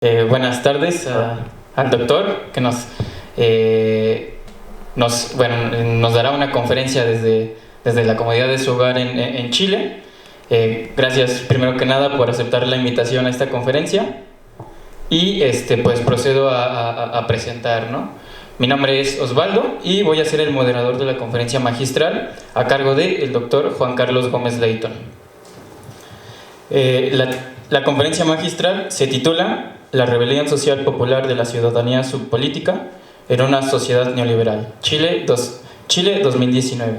Buenas tardes al doctor que nos dará una conferencia desde la comodidad de su hogar en Chile. Gracias primero que nada por aceptar la invitación a esta conferencia y pues procedo a presentar, ¿no? Mi nombre es Osvaldo y voy a ser el moderador de la conferencia magistral a cargo del doctor Juan Carlos Gómez Leighton. La conferencia magistral se titula La rebelión social popular de la ciudadanía subpolítica en una sociedad neoliberal, Chile 2019.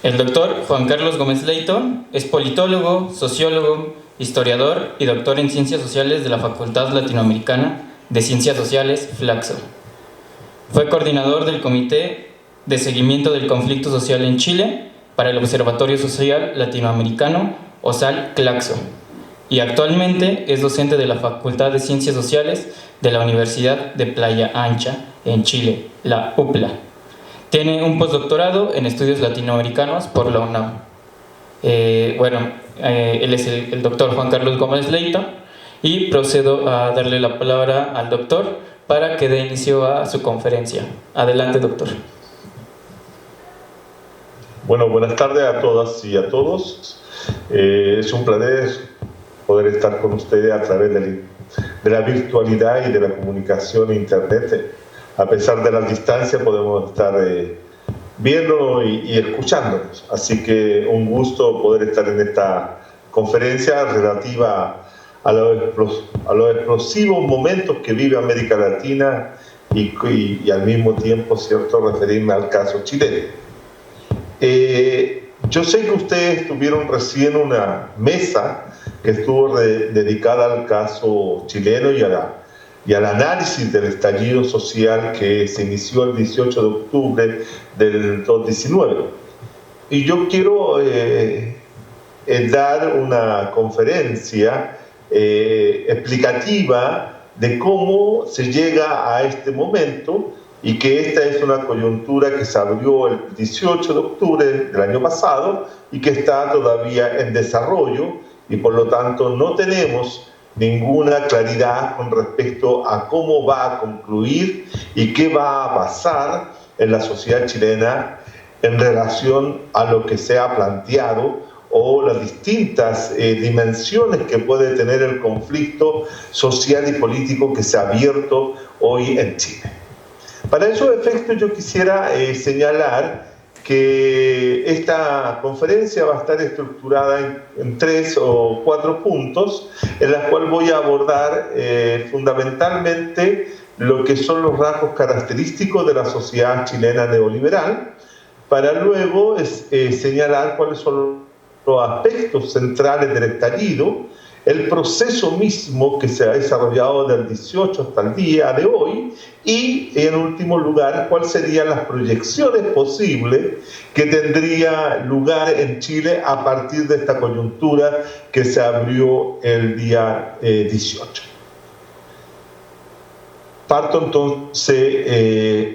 El doctor Juan Carlos Gómez Leighton es politólogo, sociólogo, historiador y doctor en Ciencias Sociales de la Facultad Latinoamericana de Ciencias Sociales, Flaxo. Fue coordinador del Comité de Seguimiento del Conflicto Social en Chile para el Observatorio Social Latinoamericano, OSAL-CLACSO, y actualmente es docente de la Facultad de Ciencias Sociales de la Universidad de Playa Ancha, en Chile, la UPLA. Tiene un postdoctorado en estudios latinoamericanos por la UNAM. Él es el doctor Juan Carlos Gómez Leighton y procedo a darle la palabra al doctor para que dé inicio a su conferencia. Adelante, doctor. Bueno, buenas tardes a todas y a todos. Es un placer poder estar con ustedes a través de la virtualidad y de la comunicación en internet. A pesar de las distancias podemos estar viendo y escuchándonos. Así que un gusto poder estar en esta conferencia relativa a los explosivos momentos que vive América Latina y al mismo tiempo, ¿cierto?, referirme al caso chileno. Yo sé que ustedes tuvieron recién una mesa que estuvo dedicada al caso chileno y al análisis del estallido social que se inició el 18 de octubre del 2019. Y yo quiero dar una conferencia explicativa de cómo se llega a este momento y que esta es una coyuntura que se abrió el 18 de octubre del año pasado y que está todavía en desarrollo y por lo tanto no tenemos ninguna claridad con respecto a cómo va a concluir y qué va a pasar en la sociedad chilena en relación a lo que se ha planteado o las distintas dimensiones que puede tener el conflicto social y político que se ha abierto hoy en Chile. Para esos efectos yo quisiera señalar que esta conferencia va a estar estructurada en 3 o 4 puntos, en las cuales voy a abordar fundamentalmente lo que son los rasgos característicos de la sociedad chilena neoliberal, para luego señalar cuáles son los aspectos centrales del estallido, el proceso mismo que se ha desarrollado del 18 hasta el día de hoy y, en último lugar, cuáles serían las proyecciones posibles que tendría lugar en Chile a partir de esta coyuntura que se abrió el día 18. Parto entonces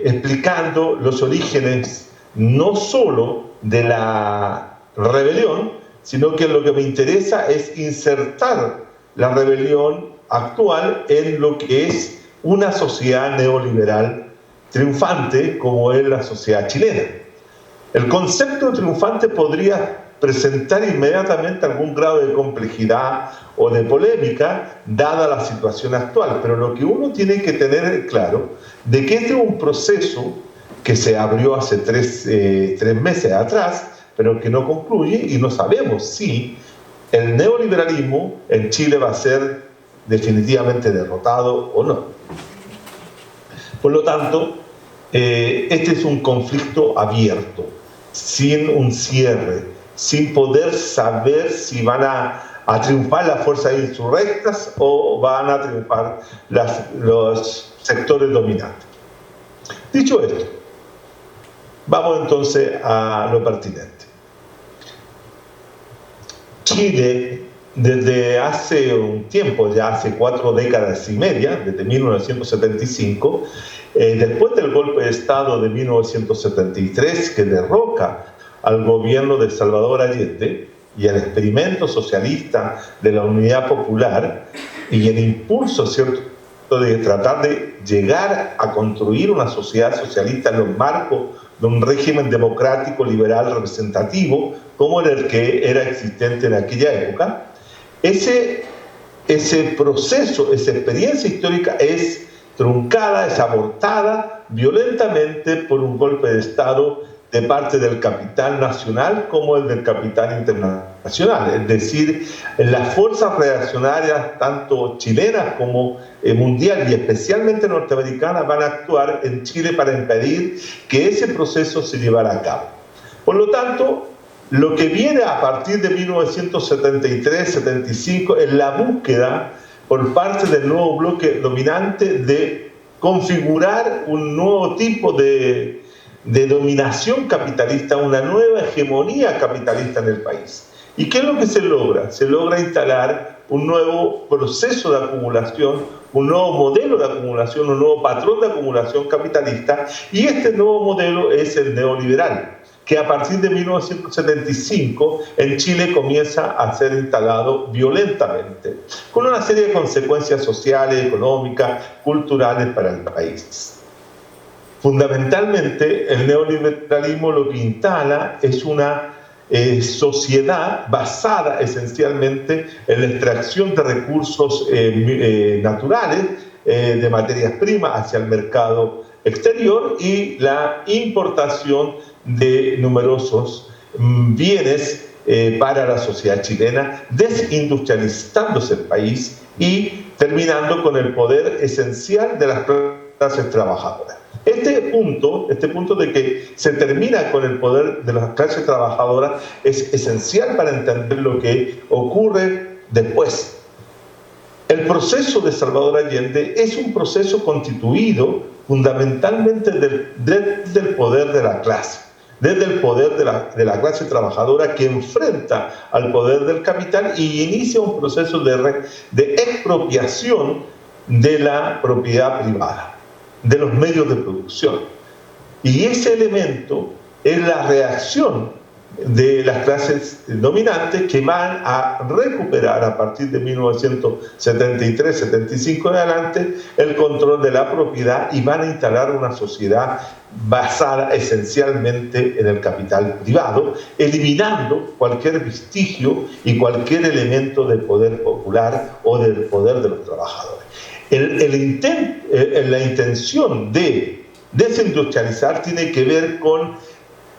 explicando los orígenes no solo de la rebelión, sino que lo que me interesa es insertar la rebelión actual en lo que es una sociedad neoliberal triunfante como es la sociedad chilena. El concepto de triunfante podría presentar inmediatamente algún grado de complejidad o de polémica dada la situación actual, pero lo que uno tiene que tener claro de que este es un proceso que se abrió hace tres meses atrás, pero que no concluye y no sabemos si el neoliberalismo en Chile va a ser definitivamente derrotado o no. Por lo tanto, este es un conflicto abierto, sin un cierre, sin poder saber si van a triunfar las fuerzas insurrectas o van a triunfar los sectores dominantes. Dicho esto, vamos entonces a lo pertinente. Chile, desde hace un tiempo, ya hace 4 décadas y media, desde 1975, después del golpe de Estado de 1973 que derroca al gobierno de Salvador Allende y al experimento socialista de la Unidad Popular, y el impulso, ¿cierto?, de tratar de llegar a construir una sociedad socialista en los marcos de un régimen democrático, liberal, representativo, como el que era existente en aquella época, ese proceso, esa experiencia histórica es truncada, es abortada violentamente por un golpe de Estado de parte del capital nacional como el del capital internacional. Es decir, las fuerzas reaccionarias, tanto chilenas como mundial y especialmente norteamericanas, van a actuar en Chile para impedir que ese proceso se llevara a cabo. Por lo tanto, lo que viene a partir de 1973-75 es la búsqueda por parte del nuevo bloque dominante de configurar un nuevo tipo de dominación capitalista, una nueva hegemonía capitalista en el país. ¿Y qué es lo que se logra? Se logra instalar un nuevo proceso de acumulación, un nuevo modelo de acumulación, un nuevo patrón de acumulación capitalista, y este nuevo modelo es el neoliberal, que a partir de 1975 en Chile comienza a ser instalado violentamente, con una serie de consecuencias sociales, económicas, culturales para el país. Fundamentalmente, el neoliberalismo lo que instala es una sociedad basada esencialmente en la extracción de recursos naturales, de materias primas hacia el mercado exterior y la importación de numerosos bienes para la sociedad chilena, desindustrializándose el país y terminando con el poder esencial de las clases trabajadoras. Este punto de que se termina con el poder de las clases trabajadoras es esencial para entender lo que ocurre después. El proceso de Salvador Allende es un proceso constituido fundamentalmente desde el poder de la clase, desde el poder de la clase trabajadora que enfrenta al poder del capital y inicia un proceso de expropiación de la propiedad privada, de los medios de producción. Y ese elemento es la reacción de las clases dominantes que van a recuperar a partir de 1973-75 en adelante el control de la propiedad y van a instalar una sociedad basada esencialmente en el capital privado, eliminando cualquier vestigio y cualquier elemento del poder popular o del poder de los trabajadores. La intención de desindustrializar tiene que ver con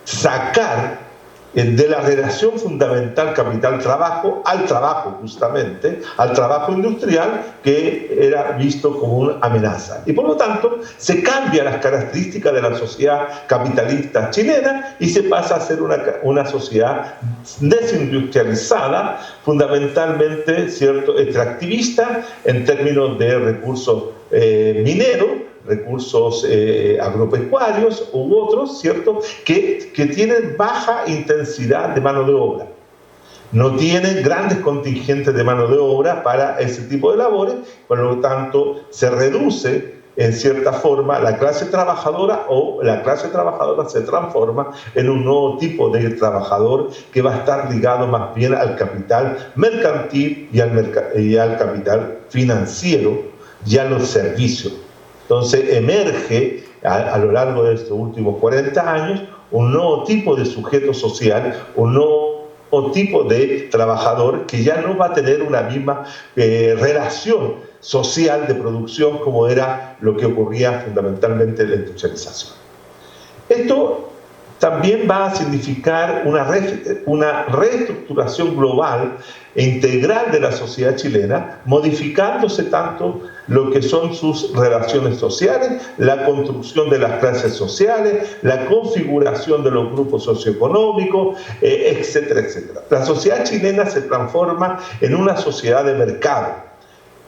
sacar de la relación fundamental capital-trabajo al trabajo, justamente, al trabajo industrial que era visto como una amenaza. Y por lo tanto, se cambian las características de la sociedad capitalista chilena y se pasa a ser una sociedad desindustrializada, fundamentalmente, ¿cierto?, extractivista en términos de recursos mineros, recursos agropecuarios u otros, ¿cierto?, que tienen baja intensidad de mano de obra. No tienen grandes contingentes de mano de obra para ese tipo de labores, por lo tanto se reduce en cierta forma la clase trabajadora, o la clase trabajadora se transforma en un nuevo tipo de trabajador que va a estar ligado más bien al capital mercantil y al capital financiero y a los servicios. Entonces emerge a lo largo de estos últimos 40 años un nuevo tipo de sujeto social, un nuevo tipo de trabajador que ya no va a tener una misma relación social de producción como era lo que ocurría fundamentalmente en la industrialización. Esto también va a significar una reestructuración global e integral de la sociedad chilena, modificándose tanto lo que son sus relaciones sociales, la construcción de las clases sociales, la configuración de los grupos socioeconómicos, etcétera, etcétera. La sociedad chilena se transforma en una sociedad de mercado.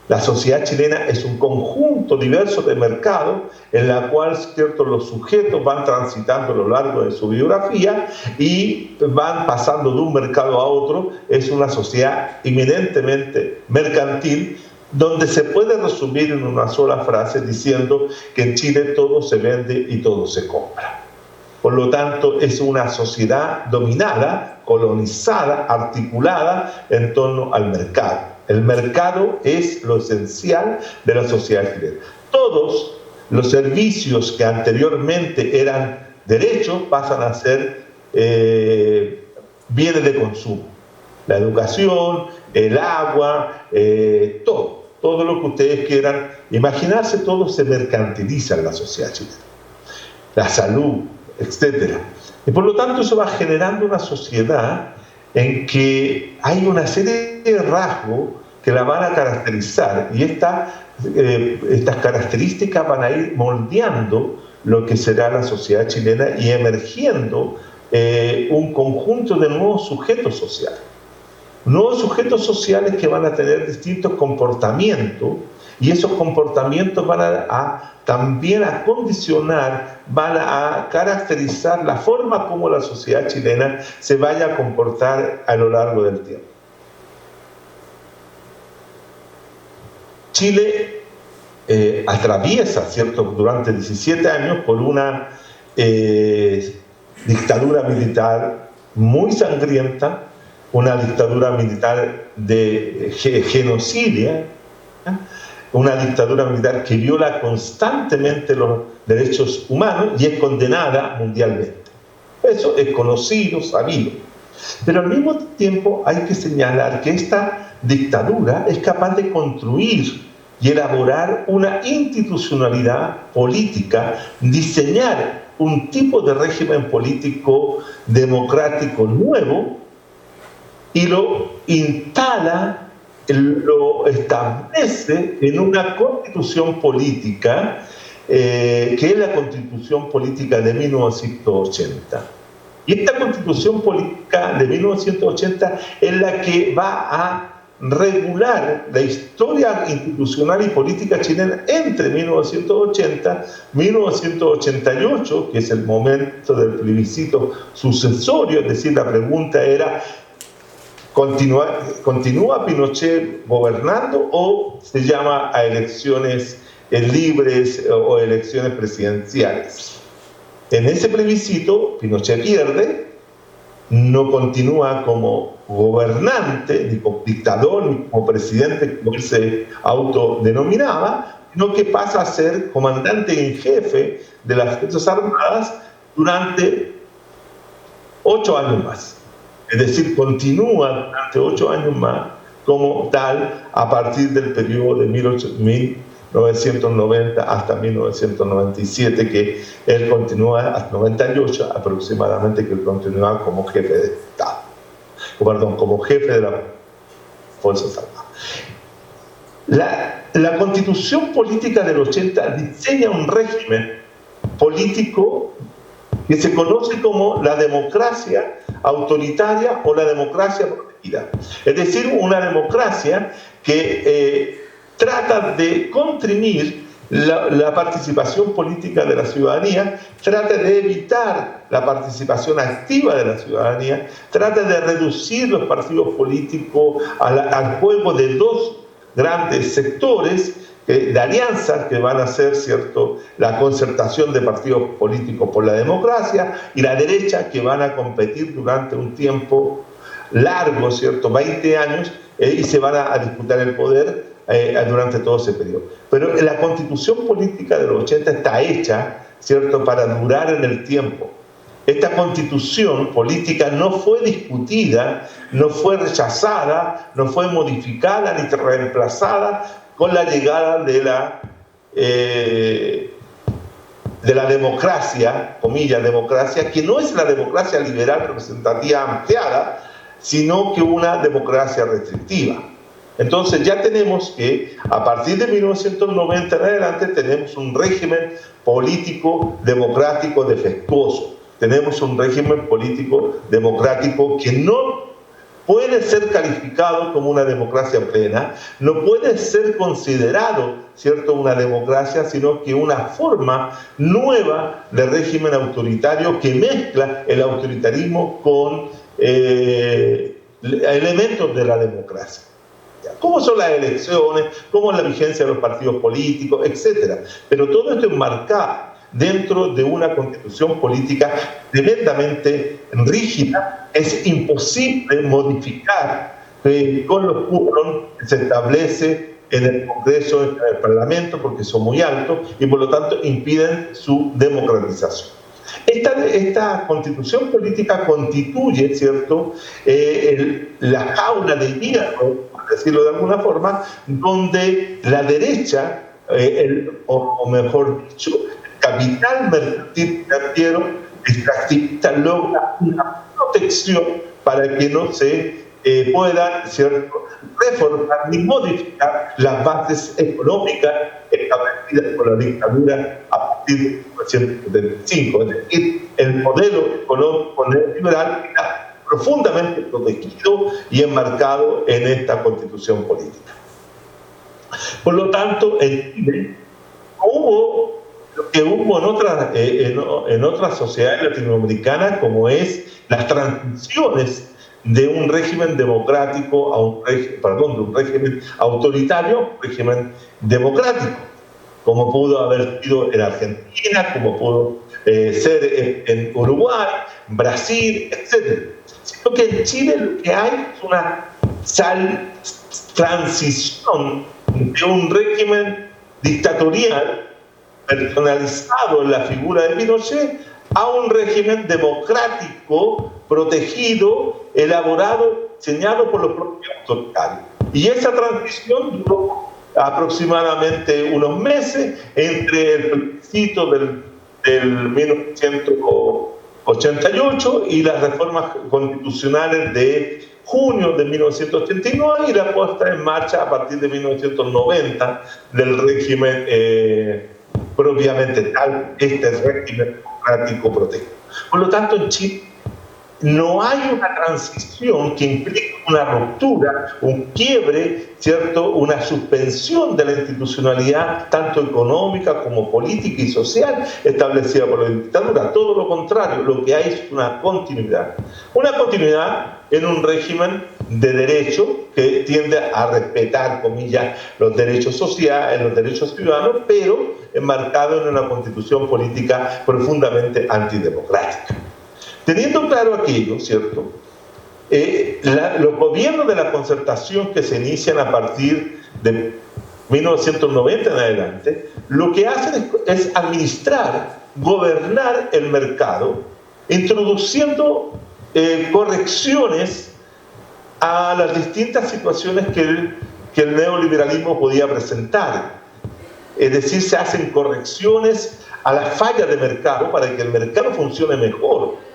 La sociedad chilena es un conjunto diverso de mercados en la cual, ¿cierto?, los sujetos van transitando a lo largo de su biografía y van pasando de un mercado a otro. Es una sociedad eminentemente mercantil, donde se puede resumir en una sola frase diciendo que en Chile todo se vende y todo se compra. Por lo tanto, es una sociedad dominada, colonizada, articulada en torno al mercado. El mercado es lo esencial de la sociedad chilena. Todos los servicios que anteriormente eran derechos pasan a ser bienes de consumo. La educación, el agua, todo lo que ustedes quieran imaginarse, todo se mercantiliza en la sociedad chilena. La salud, etc. Y por lo tanto eso va generando una sociedad en que hay una serie de rasgos que la van a caracterizar, y estas características van a ir moldeando lo que será la sociedad chilena y emergiendo un conjunto de nuevos sujetos sociales. Nuevos sujetos sociales que van a tener distintos comportamientos, y esos comportamientos van también a condicionar, van a caracterizar la forma como la sociedad chilena se vaya a comportar a lo largo del tiempo. Chile atraviesa, ¿cierto?, durante 17 años por una dictadura militar muy sangrienta, una dictadura militar de genocidia, una dictadura militar que viola constantemente los derechos humanos y es condenada mundialmente. Eso es conocido, sabido. Pero al mismo tiempo hay que señalar que esta dictadura es capaz de construir y elaborar una institucionalidad política, diseñar un tipo de régimen político democrático nuevo, y lo instala, lo establece en una constitución política, que es la Constitución Política de 1980. Y esta Constitución Política de 1980 es la que va a regular la historia institucional y política chilena entre 1980 y 1988, que es el momento del plebiscito sucesorio. Es decir, la pregunta era: ¿continúa Pinochet gobernando o se llama a elecciones libres o elecciones presidenciales? En ese plebiscito Pinochet pierde, no continúa como gobernante, ni como dictador, ni como presidente, como él se autodenominaba, sino que pasa a ser comandante en jefe de las Fuerzas Armadas durante 8 años más. Es decir, continúa durante 8 años más como tal a partir del periodo de 1990 hasta 1997, que él continúa hasta 98 aproximadamente, que él continúa como jefe de Estado, como jefe de las Fuerzas Armadas. La Constitución Política del 80 diseña un régimen político que se conoce como la democracia autoritaria o la democracia protegida. Es decir, una democracia que trata de comprimir la participación política de la ciudadanía, trata de evitar la participación activa de la ciudadanía, trata de reducir los partidos políticos al juego de dos grandes sectores de alianzas que van a ser, ¿cierto?, la concertación de partidos políticos por la democracia y la derecha, que van a competir durante un tiempo largo, ¿cierto?, 20 años, y se van a disputar el poder durante todo ese periodo. Pero la Constitución Política de los 80 está hecha, ¿cierto?, para durar en el tiempo. Esta Constitución Política no fue discutida, no fue rechazada, no fue modificada ni reemplazada con la llegada de la democracia, comillas, democracia, que no es la democracia liberal representativa ampliada, sino que una democracia restrictiva. Entonces ya tenemos que, a partir de 1990 en adelante, tenemos un régimen político democrático defectuoso. Tenemos un régimen político democrático que no puede ser calificado como una democracia plena, no puede ser considerado, ¿cierto?, una democracia, sino que una forma nueva de régimen autoritario que mezcla el autoritarismo con elementos de la democracia. ¿Cómo son las elecciones? ¿Cómo es la vigencia de los partidos políticos? Etcétera. Pero todo esto enmarcado dentro de una constitución política tremendamente rígida. Es imposible modificar, con los quórum que se establece en el Congreso, en el Parlamento, porque son muy altos y por lo tanto impiden su democratización. Esta constitución política constituye, ¿cierto?, la jaula de hierro, por decirlo de alguna forma, donde la derecha, o mejor dicho, el capital mercantil financiero extractivista logra una protección para que no se puedan, ¿cierto?, reformar ni modificar las bases económicas establecidas por la dictadura a partir de 1975. Es decir, el modelo económico neoliberal está profundamente protegido y enmarcado en esta constitución política. Por lo tanto, en Chile hubo lo que hubo en otras sociedades latinoamericanas, como es las transiciones de un régimen democrático a un régimen autoritario a un régimen democrático, como pudo haber sido en Argentina, como pudo ser en Uruguay, Brasil, etc. Sino que en Chile lo que hay es una transición de un régimen dictatorial personalizado en la figura de Pinochet a un régimen democrático, protegido, elaborado, diseñado por los propios autoritarios. Y esa transición duró aproximadamente unos meses entre el plebiscito del 1988 y las reformas constitucionales de junio de 1989 y la puesta en marcha a partir de 1990 del régimen propiamente tal, este régimen democrático protegido. Por lo tanto, en Chile no hay una transición que implique una ruptura, un quiebre, ¿cierto?, una suspensión de la institucionalidad tanto económica como política y social establecida por la dictadura. Todo lo contrario, lo que hay es una continuidad en un régimen de derecho que tiende a respetar, comillas, los derechos sociales, los derechos ciudadanos, pero enmarcado en una constitución política profundamente antidemocrática. Teniendo claro aquello, ¿cierto?, los gobiernos de la concertación que se inician a partir de 1990 en adelante, lo que hacen es administrar, gobernar el mercado, introduciendo correcciones a las distintas situaciones que el neoliberalismo podía presentar. Es decir, se hacen correcciones a las fallas de mercado para que el mercado funcione mejor.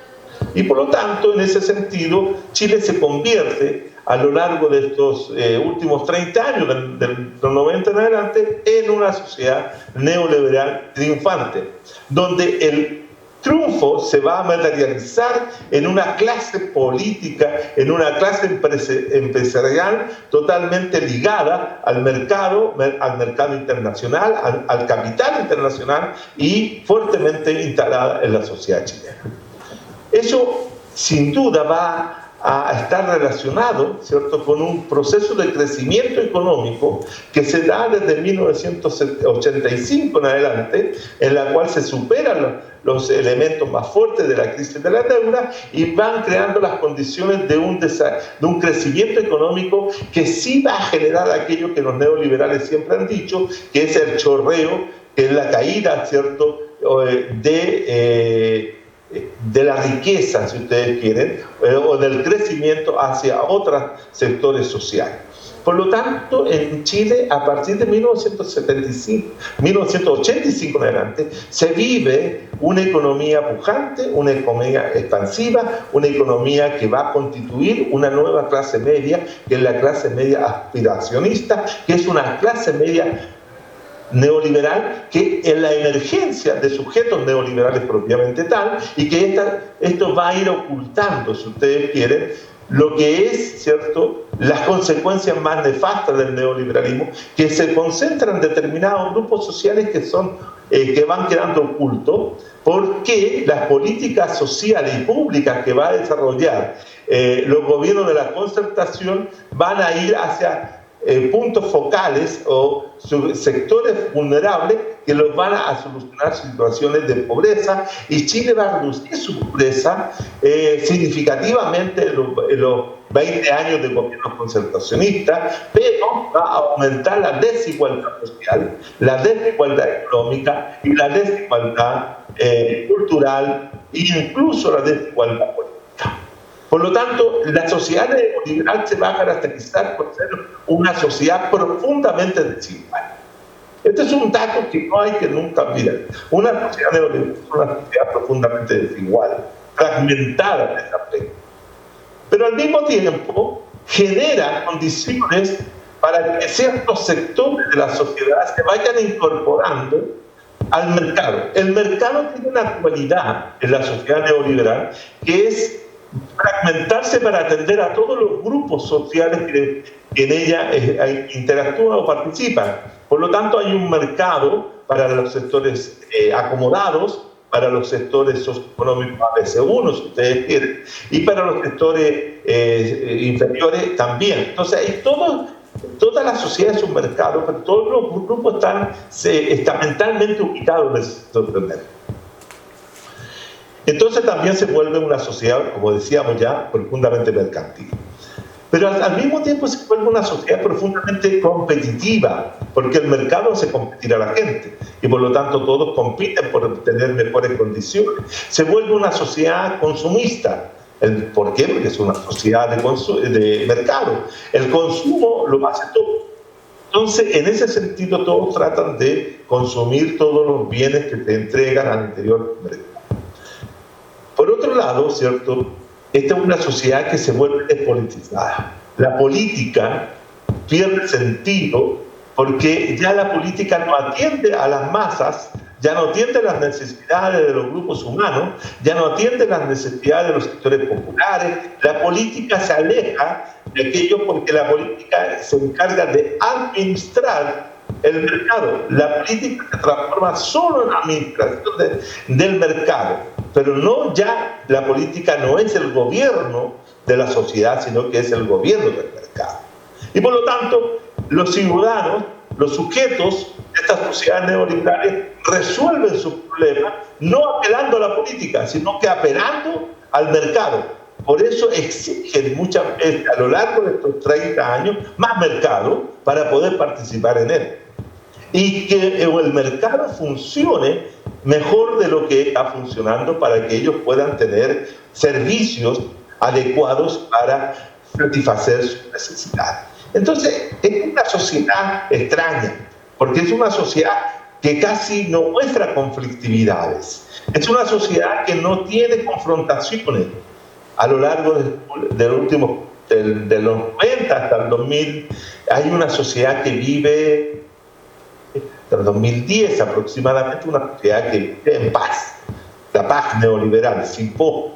Y por lo tanto, en ese sentido, Chile se convierte a lo largo de estos últimos 30 años, del 90 en adelante, en una sociedad neoliberal triunfante, donde el triunfo se va a materializar en una clase política, en una clase empresarial totalmente ligada al mercado internacional, al capital internacional y fuertemente instalada en la sociedad chilena. Eso, sin duda, va a estar relacionado, ¿cierto?, con un proceso de crecimiento económico que se da desde 1985 en adelante, en la cual se superan los elementos más fuertes de la crisis de la deuda y van creando las condiciones de un crecimiento económico que sí va a generar aquello que los neoliberales siempre han dicho, que es el chorreo, que es la caída, ¿cierto?, de la riqueza, si ustedes quieren, o del crecimiento hacia otros sectores sociales. Por lo tanto, en Chile, a partir de 1985 en adelante, se vive una economía pujante, una economía expansiva, una economía que va a constituir una nueva clase media, que es la clase media aspiracionista, que es una clase media neoliberal, que en la emergencia de sujetos neoliberales propiamente tal, y que esto va a ir ocultando, si ustedes quieren, lo que es, ¿cierto?, las consecuencias más nefastas del neoliberalismo, que se concentran en determinados grupos sociales que van quedando ocultos, porque las políticas sociales y públicas que va a desarrollar los gobiernos de la concertación van a ir hacia puntos focales o sectores vulnerables que los van a solucionar situaciones de pobreza, y Chile va a reducir su pobreza significativamente en los 20 años de gobierno concertacionista, pero va a aumentar la desigualdad social, la desigualdad económica y la desigualdad cultural e incluso la desigualdad política. Por lo tanto, la sociedad neoliberal se va a caracterizar por ser una sociedad profundamente desigual. Este es un dato que no hay que nunca olvidar. Una sociedad neoliberal es una sociedad profundamente desigual, fragmentada en ese aspecto. Pero al mismo tiempo genera condiciones para que ciertos sectores de la sociedad se vayan incorporando al mercado. El mercado tiene una cualidad en la sociedad neoliberal que es fragmentarse para atender a todos los grupos sociales que en ella interactúan o participan. Por lo tanto, hay un mercado para los sectores acomodados, para los sectores socioeconómicos ABC1, si ustedes quieren, y para los sectores inferiores también. Entonces, hay toda la sociedad es un mercado, pero todos los grupos están estamentalmente ubicados en el sector primario. Entonces también se vuelve una sociedad, como decíamos ya, profundamente mercantil. Pero al mismo tiempo se vuelve una sociedad profundamente competitiva, porque el mercado hace competir a la gente y por lo tanto todos compiten por obtener mejores condiciones. Se vuelve una sociedad consumista. ¿Por qué? Porque es una sociedad de mercado. El consumo lo hace todo. Entonces, en ese sentido, todos tratan de consumir todos los bienes que te entregan al interior del mercado. Por otro lado, ¿cierto?, esta es una sociedad que se vuelve despolitizada. La política pierde sentido porque ya la política no atiende a las masas, ya no atiende las necesidades de los grupos humanos, ya no atiende las necesidades de los sectores populares. La política se aleja de aquello porque la política se encarga de administrar el mercado. La política se transforma solo en administración del mercado, pero no ya, la política no es el gobierno de la sociedad, sino que es el gobierno del mercado. Y por lo tanto, los ciudadanos, los sujetos de estas sociedades neoliberales resuelven sus problemas no apelando a la política, sino que apelando al mercado. Por eso exigen muchas veces a lo largo de estos 30 años más mercado para poder participar en él. Y que el mercado funcione mejor de lo que está funcionando para que ellos puedan tener servicios adecuados para satisfacer sus necesidades. Entonces, es una sociedad extraña, porque es una sociedad que casi no muestra conflictividades. Es una sociedad que no tiene confrontaciones. A lo largo de los últimos, de los 90 hasta el 2000, hay una sociedad que vive, hasta el 2010 aproximadamente, una sociedad que vive en paz, la paz neoliberal, sin pos.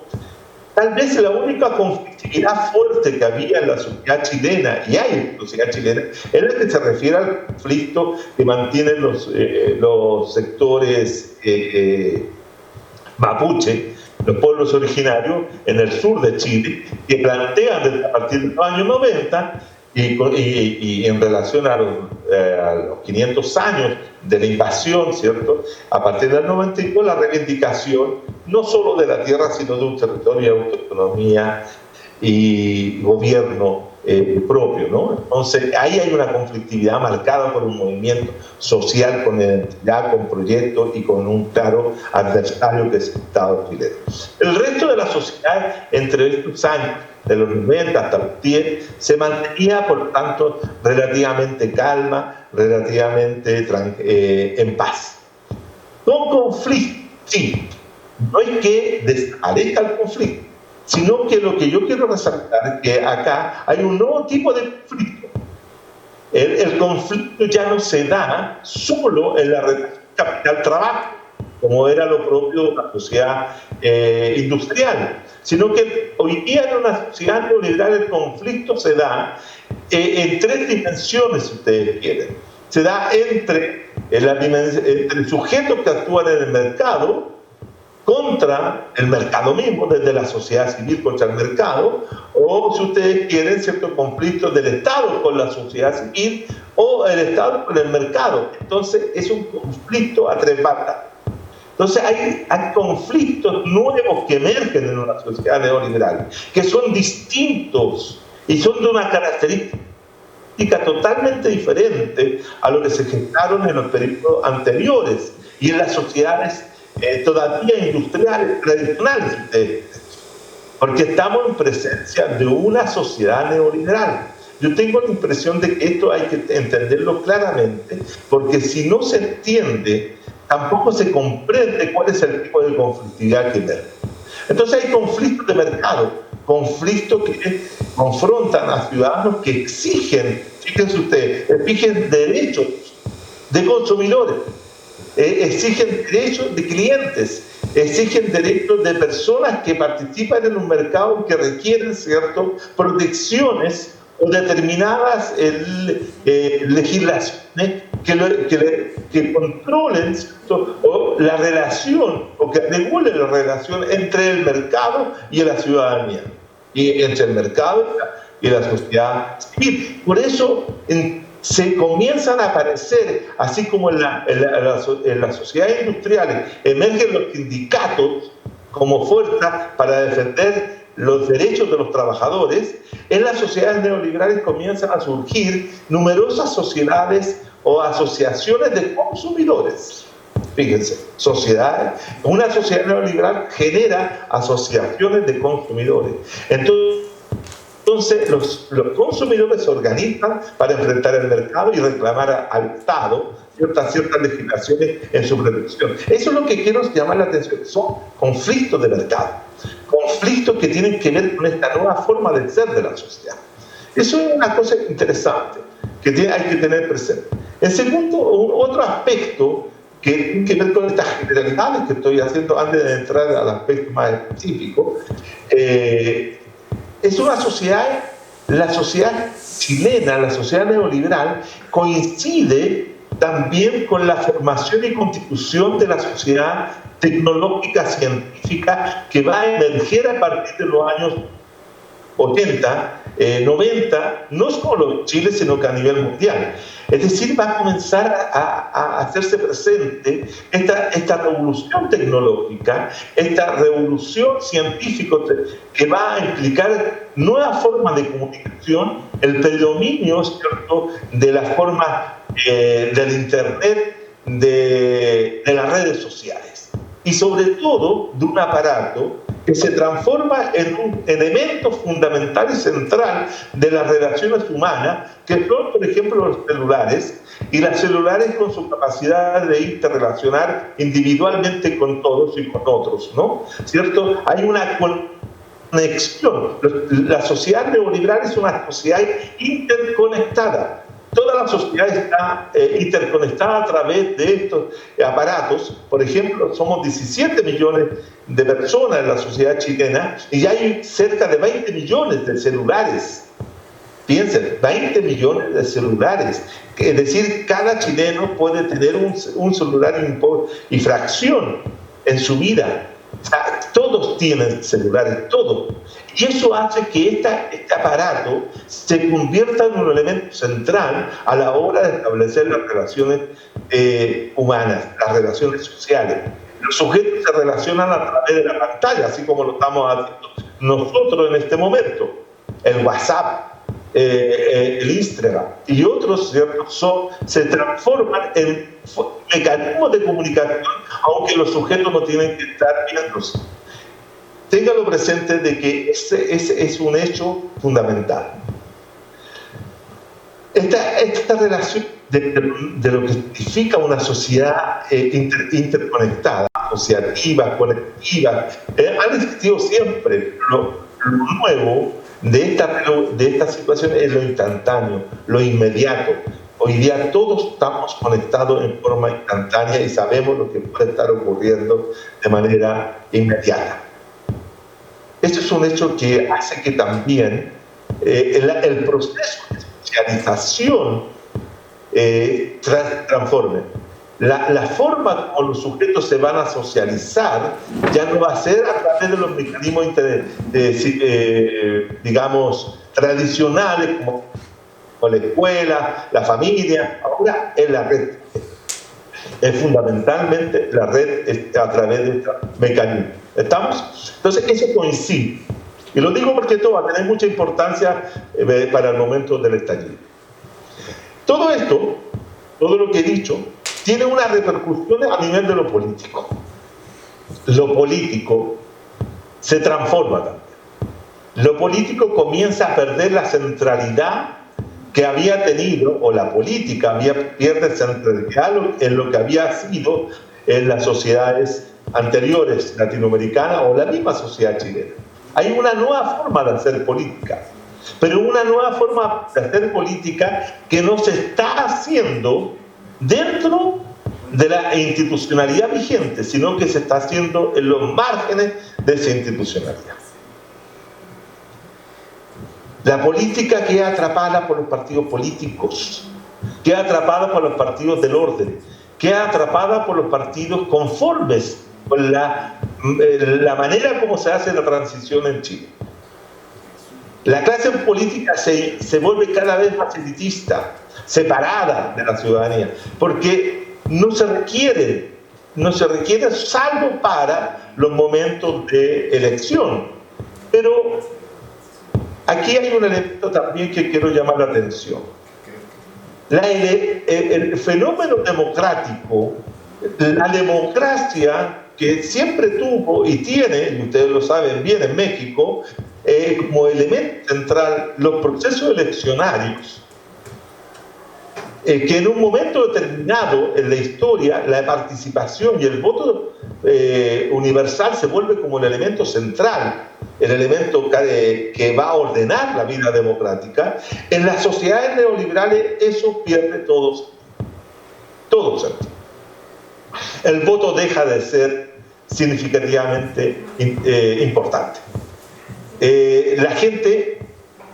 Tal vez la única conflictividad fuerte que había en la sociedad chilena, y hay en la sociedad chilena, es la que se refiere al conflicto que mantienen los sectores mapuche, los pueblos originarios en el sur de Chile, que plantean desde a partir de los años 90 y en relación a los 500 años de la invasión, ¿cierto?, a partir del 92, la reivindicación no solo de la tierra, sino de un territorio de autonomía y gobierno propio, ¿no? Entonces, ahí hay una conflictividad marcada por un movimiento social con identidad, con proyectos y con un claro adversario que es el Estado chileno. El resto de la sociedad, entre estos años, de los 90 hasta los 10, se mantenía, por tanto, relativamente calma, relativamente en paz. Con conflicto, sí, no es que desaparezca el conflicto, sino que lo que yo quiero resaltar es que acá hay un nuevo tipo de conflicto. El conflicto ya no se da solo en la relación capital-trabajo, como era lo propio de la sociedad industrial, sino que hoy día en una sociedad neoliberal el conflicto se da en tres dimensiones, si ustedes quieren. Se da entre sujetos que actúan en el mercado, contra el mercado mismo, desde la sociedad civil contra el mercado, o si ustedes quieren, ciertos conflictos del Estado con la sociedad civil o el Estado con el mercado. Entonces es un conflicto a tres patas. Entonces hay conflictos nuevos que emergen en una sociedad neoliberal, que son distintos y son de una característica totalmente diferente a lo que se gestaron en los periodos anteriores y en las sociedades todavía industriales tradicionales, porque estamos en presencia de una sociedad neoliberal. Yo tengo la impresión de que esto hay que entenderlo claramente, porque si no se entiende, tampoco se comprende cuál es el tipo de conflictividad que emerge. Entonces hay conflictos de mercado, conflictos que confrontan a ciudadanos que exigen, fíjense ustedes, exigen derechos de consumidores, exigen derechos de clientes, exigen derechos de personas que participan en un mercado que requieren ciertas protecciones o determinadas legislaciones que controlen, ¿cierto?, o la relación, o que regulen la relación entre el mercado y la ciudadanía, y entre el mercado y la sociedad civil. Por eso se comienzan a aparecer, así como en las sociedades industriales emergen los sindicatos como fuerza para defender los derechos de los trabajadores, en las sociedades neoliberales comienzan a surgir numerosas sociedades o asociaciones de consumidores. Fíjense, una sociedad neoliberal genera asociaciones de consumidores. Entonces los consumidores se organizan para enfrentar el mercado y reclamar al Estado ciertas legislaciones en su protección. Eso es lo que quiero llamar la atención. Son conflictos de mercado, conflictos que tienen que ver con esta nueva forma de ser de la sociedad. Eso es una cosa interesante que hay que tener presente. En segundo, otro aspecto que tiene que ver con estas generalidades que estoy haciendo antes de entrar al aspecto más específico, es una sociedad, la sociedad chilena, la sociedad neoliberal, coincide también con la formación y constitución de la sociedad tecnológica científica que va a emerger a partir de los años 80, 90, no solo Chile, sino que a nivel mundial. Es decir, va a comenzar a hacerse presente esta revolución tecnológica, esta revolución científica que va a implicar nuevas formas de comunicación, el predominio, ¿cierto?, de las formas del Internet, de las redes sociales, y sobre todo de un aparato que se transforma en un elemento fundamental y central de las relaciones humanas, que son, por ejemplo, los celulares, y las celulares con su capacidad de interrelacionar individualmente con todos y con otros, ¿no? ¿Cierto? Hay una conexión. La sociedad neoliberal es una sociedad interconectada. Toda la sociedad está interconectada a través de estos aparatos. Por ejemplo, somos 17 millones de personas en la sociedad chilena y ya hay cerca de 20 millones de celulares. Piensen, 20 millones de celulares. Es decir, cada chileno puede tener un celular y fracción en su vida. O sea, todos tienen celulares, todos. Y eso hace que este aparato se convierta en un elemento central a la hora de establecer las relaciones humanas, las relaciones sociales. Los sujetos se relacionan a través de la pantalla, así como lo estamos haciendo nosotros en este momento. El WhatsApp, el Instagram y otros, ¿cierto?, se transforman en mecanismos de comunicación, aunque los sujetos no tienen que estar viéndose. Téngalo presente de que ese es un hecho fundamental. Esta relación de lo que significa una sociedad interconectada, asociativa, colectiva, han existido siempre. Lo nuevo de esta situación es lo instantáneo, lo inmediato. Hoy día todos estamos conectados en forma instantánea y sabemos lo que puede estar ocurriendo de manera inmediata. Esto es un hecho que hace que también el proceso de socialización transforme. La forma como los sujetos se van a socializar ya no va a ser a través de los mecanismos digamos, tradicionales, como la escuela, la familia. Ahora es la red. Es fundamentalmente la red a través de este mecanismo. ¿Estamos? Entonces, eso coincide. Y lo digo porque esto va a tener mucha importancia para el momento del estallido. Todo esto, todo lo que he dicho, tiene unas repercusiones a nivel de lo político. Lo político se transforma también. Lo político comienza a perder la centralidad que había tenido, o la política pierde centralidad en lo que había sido en las sociedades anteriores latinoamericanas o la misma sociedad chilena. Hay una nueva forma de hacer política, pero una nueva forma de hacer política que no se está haciendo dentro de la institucionalidad vigente, sino que se está haciendo en los márgenes de esa institucionalidad. La política queda atrapada por los partidos políticos, queda atrapada por los partidos del orden, queda atrapada por los partidos conformes con la manera como se hace la transición en Chile. La clase política se vuelve cada vez más elitista, separada de la ciudadanía, porque no se requiere salvo para los momentos de elección. Pero aquí hay un elemento también que quiero llamar la atención. El fenómeno democrático, la democracia que siempre tuvo y tiene, y ustedes lo saben bien en México, como elemento central los procesos eleccionarios, que en un momento determinado en la historia la participación y el voto universal se vuelve como el elemento central, el elemento que va a ordenar la vida democrática. En las sociedades neoliberales eso pierde todo sentido. El voto deja de ser significativamente importante.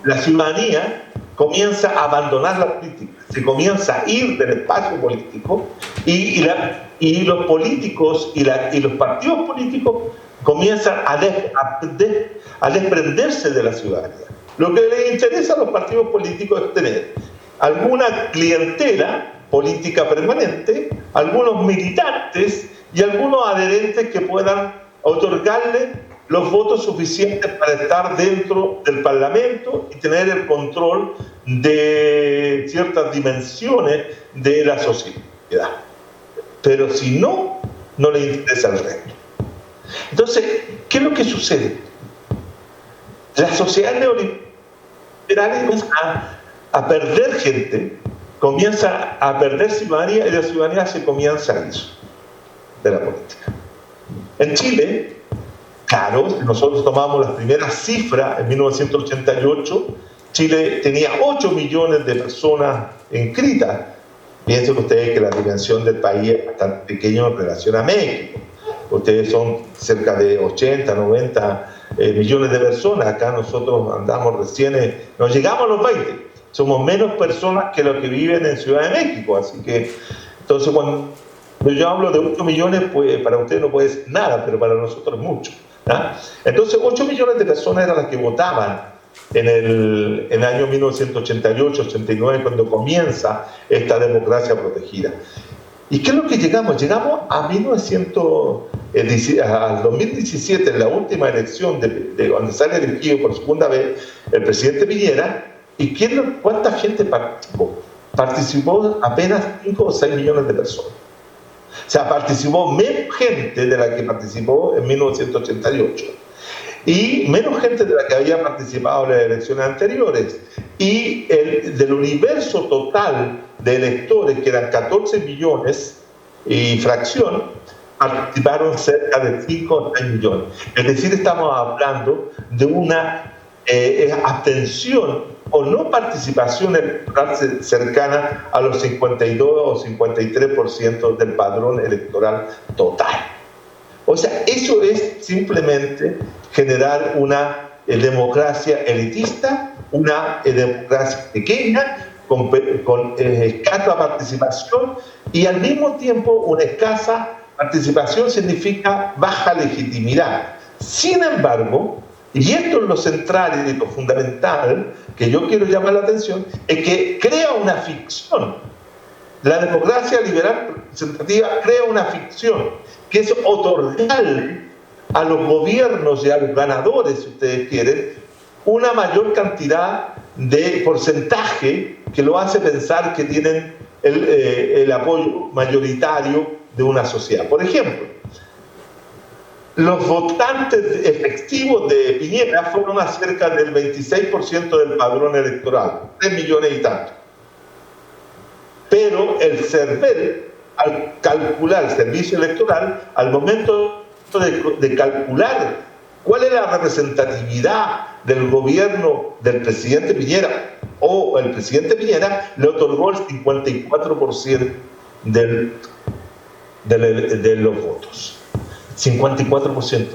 La ciudadanía comienza a abandonar la política, se comienza a ir del espacio político y los políticos y los partidos políticos comienzan a desprenderse de la ciudadanía. Lo que les interesa a los partidos políticos es tener alguna clientela política permanente, algunos militantes y algunos adherentes que puedan otorgarle los votos suficientes para estar dentro del Parlamento y tener el control de ciertas dimensiones de la sociedad. Pero si no, no le interesa el resto. Entonces, ¿qué es lo que sucede? Las sociedades neoliberales comienzan a perder gente, comienza a perder ciudadanía y la ciudadanía se comienza a ir de la política. En Chile, claro, nosotros tomamos las primeras cifras en 1988, Chile tenía 8 millones de personas inscritas. Piensen ustedes que la dimensión del país es bastante pequeña en relación a México. Ustedes son cerca de 80, 90 millones de personas. Acá nosotros andamos recién, nos llegamos a los 20. Somos menos personas que los que viven en Ciudad de México. Así que, entonces, cuando yo hablo de 8 millones, pues para ustedes no puede ser nada, pero para nosotros es mucho. Entonces, 8 millones de personas eran las que votaban en el año 1988-89, cuando comienza esta democracia protegida. ¿Y qué es lo que llegamos? Llegamos a 2017, en la última elección de cuando sale elegido por segunda vez el presidente Piñera. ¿Y cuánta gente participó? Participó apenas 5 o 6 millones de personas. O sea, participó menos gente de la que participó en 1988 y menos gente de la que había participado en las elecciones anteriores. Y del universo total de electores, que eran 14 millones y fracción, participaron cerca de 5 o 6 millones. Es decir, estamos hablando de una abstención o no participación electoral cercana a los 52 o 53% del padrón electoral total. O sea, eso es simplemente generar una democracia elitista, una democracia pequeña, con escasa participación, y al mismo tiempo una escasa participación significa baja legitimidad. Sin embargo, y esto es lo central y lo fundamental que yo quiero llamar la atención, es que crea una ficción. La democracia liberal representativa crea una ficción, que es otorgar a los gobiernos y a los ganadores, si ustedes quieren, una mayor cantidad de porcentaje que lo hace pensar que tienen el apoyo mayoritario de una sociedad. Por ejemplo, los votantes efectivos de Piñera fueron a cerca del 26% del padrón electoral, 3 millones y tanto. Pero el CERVEL, al calcular el servicio electoral, al momento de calcular cuál es la representatividad del gobierno del presidente Piñera o el presidente Piñera, le otorgó el 54% de los votos. 54%.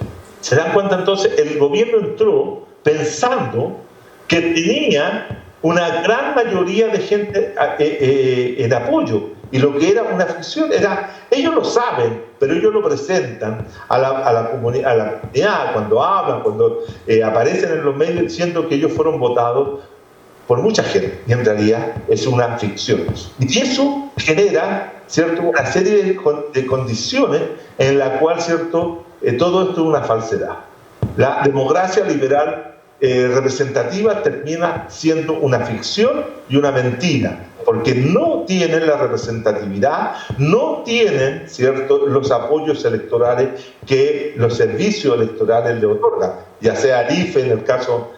¿Se dan cuenta entonces? El gobierno entró pensando que tenía una gran mayoría de gente en apoyo, y lo que era una ficción era, ellos lo saben, pero ellos lo presentan a la comunidad cuando hablan, cuando aparecen en los medios diciendo que ellos fueron votados por mucha gente, y en realidad es una ficción. Y eso genera, ¿cierto?, una serie de condiciones en la cual, ¿cierto?, todo esto es una falsedad. La democracia liberal representativa termina siendo una ficción y una mentira, porque no tienen la representatividad, no tienen, ¿cierto?, los apoyos electorales que los servicios electorales le otorgan, ya sea el IFE en el caso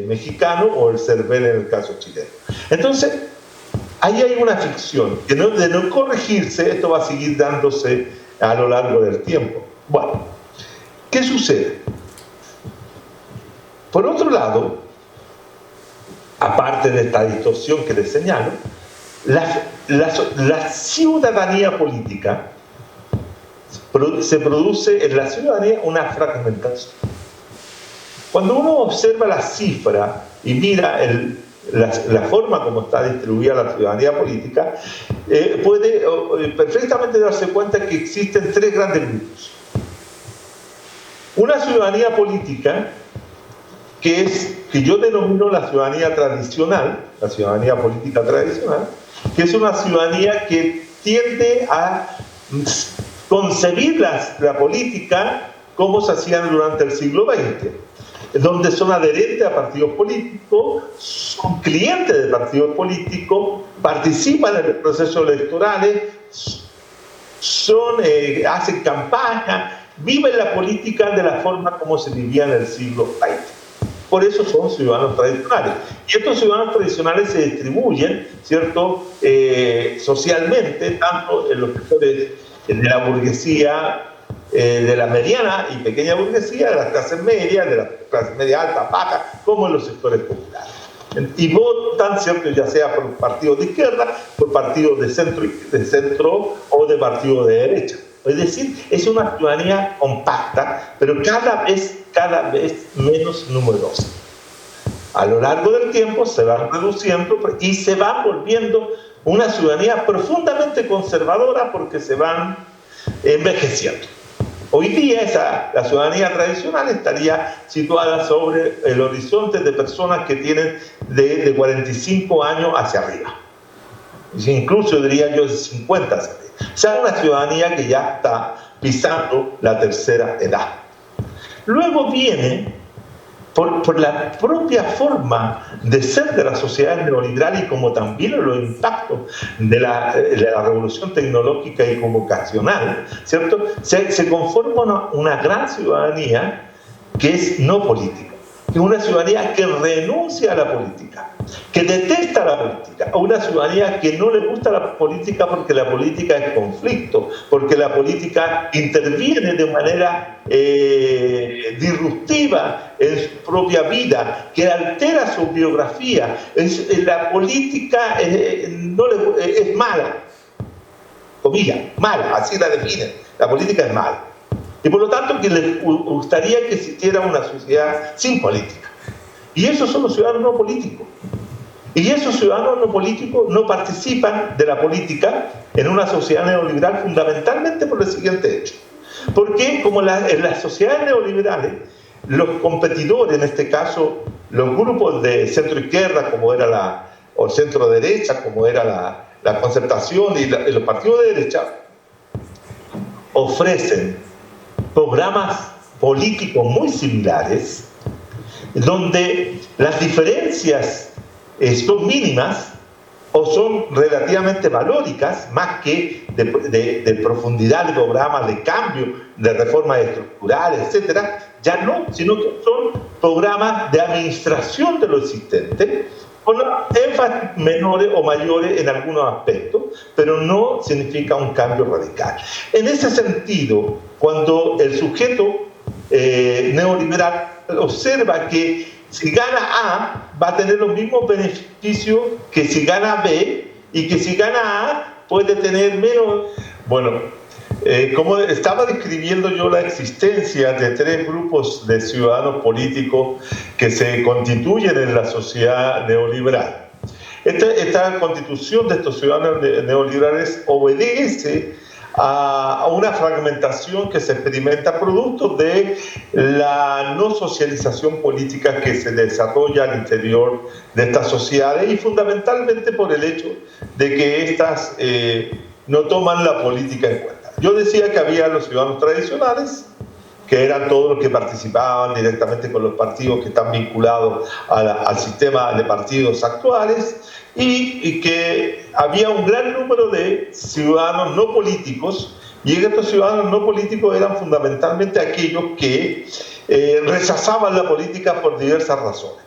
mexicano o el CERVEL en el caso chileno. Entonces, ahí hay una ficción que de no corregirse, esto va a seguir dándose a lo largo del tiempo. Bueno, ¿qué sucede? Por otro lado, aparte de esta distorsión que les señalo, la ciudadanía política, se produce en la ciudadanía una fragmentación. Cuando uno observa la cifra y mira la forma como está distribuida la ciudadanía política, puede perfectamente darse cuenta que existen tres grandes grupos. Una ciudadanía política que yo denomino la ciudadanía tradicional, la ciudadanía política tradicional, que es una ciudadanía que tiende a concebir la política como se hacían durante el siglo XX, donde son adherentes a partidos políticos, son clientes de partidos políticos, participan en los procesos electorales, hacen campaña, viven la política de la forma como se vivía en el siglo XX. Por eso son ciudadanos tradicionales. Y estos ciudadanos tradicionales se distribuyen, ¿cierto?, socialmente, tanto en los sectores de la burguesía, de la mediana y pequeña burguesía, de las clases medias, de las clases media alta, baja, como en los sectores populares. Y votan, ¿cierto?, ya sea por partidos de izquierda, por partidos de centro o de partidos de derecha. Es decir, es una ciudadanía compacta, pero cada vez menos numerosa. A lo largo del tiempo se van reduciendo y se va volviendo una ciudadanía profundamente conservadora porque se van envejeciendo. Hoy día la ciudadanía tradicional estaría situada sobre el horizonte de personas que tienen de 45 años hacia arriba. Incluso diría yo de 50 hacia arriba. O sea, una ciudadanía que ya está pisando la tercera edad. Luego viene, por la propia forma de ser de la sociedad neoliberal y como también los impactos de la revolución tecnológica y comunicacional, ¿cierto?, se conforma una gran ciudadanía que es no política, que es una ciudadanía que renuncia a la política, que detesta la política, o una ciudadanía que no le gusta la política porque la política es conflicto, porque la política interviene de manera disruptiva en su propia vida, que altera su biografía. La política es mala, comillas, mala, así la definen. La política es mala. Y por lo tanto que les gustaría que existiera una sociedad sin política. Y esos son los ciudadanos no políticos. Y esos ciudadanos no políticos no participan de la política en una sociedad neoliberal fundamentalmente por el siguiente hecho. Porque como en las sociedades neoliberales, los competidores, en este caso los grupos de centro-izquierda, como era o centro-derecha, como era la concertación y los partidos de derecha, ofrecen programas políticos muy similares, donde las diferencias son mínimas o son relativamente valóricas, más que de profundidad de programas, de cambio, de reformas estructurales, etcétera, ya no, sino que son programas de administración de lo existente, con énfasis menores o mayores en algunos aspectos, pero no significa un cambio radical. En ese sentido, cuando el sujeto neoliberal observa que si gana A va a tener los mismos beneficios que si gana B, y que si gana A puede tener menos. Bueno, como estaba describiendo yo la existencia de 3 grupos de ciudadanos políticos que se constituyen en la sociedad neoliberal. Esta constitución de estos ciudadanos neoliberales obedece a una fragmentación que se experimenta producto de la no socialización política que se desarrolla al interior de estas sociedades, y fundamentalmente por el hecho de que estas no toman la política en cuenta. Yo decía que había los ciudadanos tradicionales, que eran todos los que participaban directamente con los partidos que están vinculados al sistema de partidos actuales, y que había un gran número de ciudadanos no políticos, y estos ciudadanos no políticos eran fundamentalmente aquellos que rechazaban la política por diversas razones.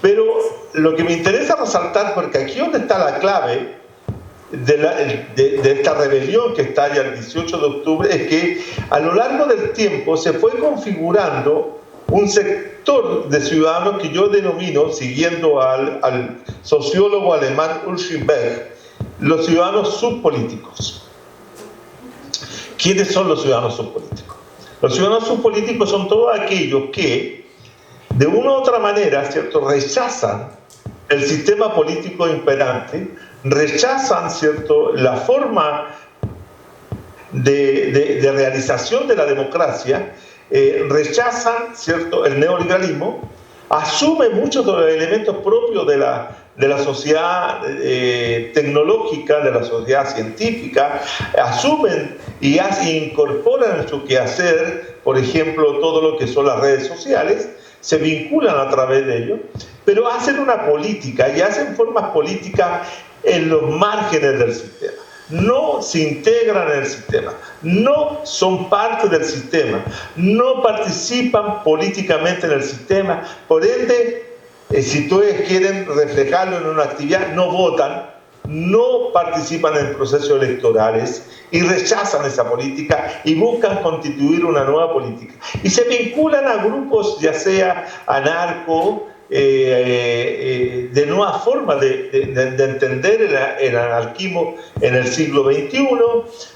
Pero lo que me interesa resaltar, porque aquí es donde está la clave de esta rebelión que estalla el 18 de octubre, es que a lo largo del tiempo se fue configurando un sector de ciudadanos que yo denomino, siguiendo al sociólogo alemán Ulrich Beck, los ciudadanos subpolíticos. ¿Quiénes son los ciudadanos subpolíticos? Los ciudadanos subpolíticos son todos aquellos que, de una u otra manera, ¿cierto?, rechazan el sistema político imperante, rechazan, ¿cierto?, la forma de realización de la democracia, rechazan, ¿cierto?, el neoliberalismo, asumen muchos de los elementos propios de la sociedad tecnológica, de la sociedad científica, asumen y incorporan en su quehacer, por ejemplo, todo lo que son las redes sociales, se vinculan a través de ello, pero hacen una política y hacen formas políticas en los márgenes del sistema. No se integran en el sistema, no son parte del sistema, no participan políticamente en el sistema, por ende, si ustedes quieren reflejarlo en una actividad, no votan, no participan en procesos electorales y rechazan esa política y buscan constituir una nueva política. Y se vinculan a grupos, ya sea anarco, de nueva forma de entender el anarquismo en el siglo XXI.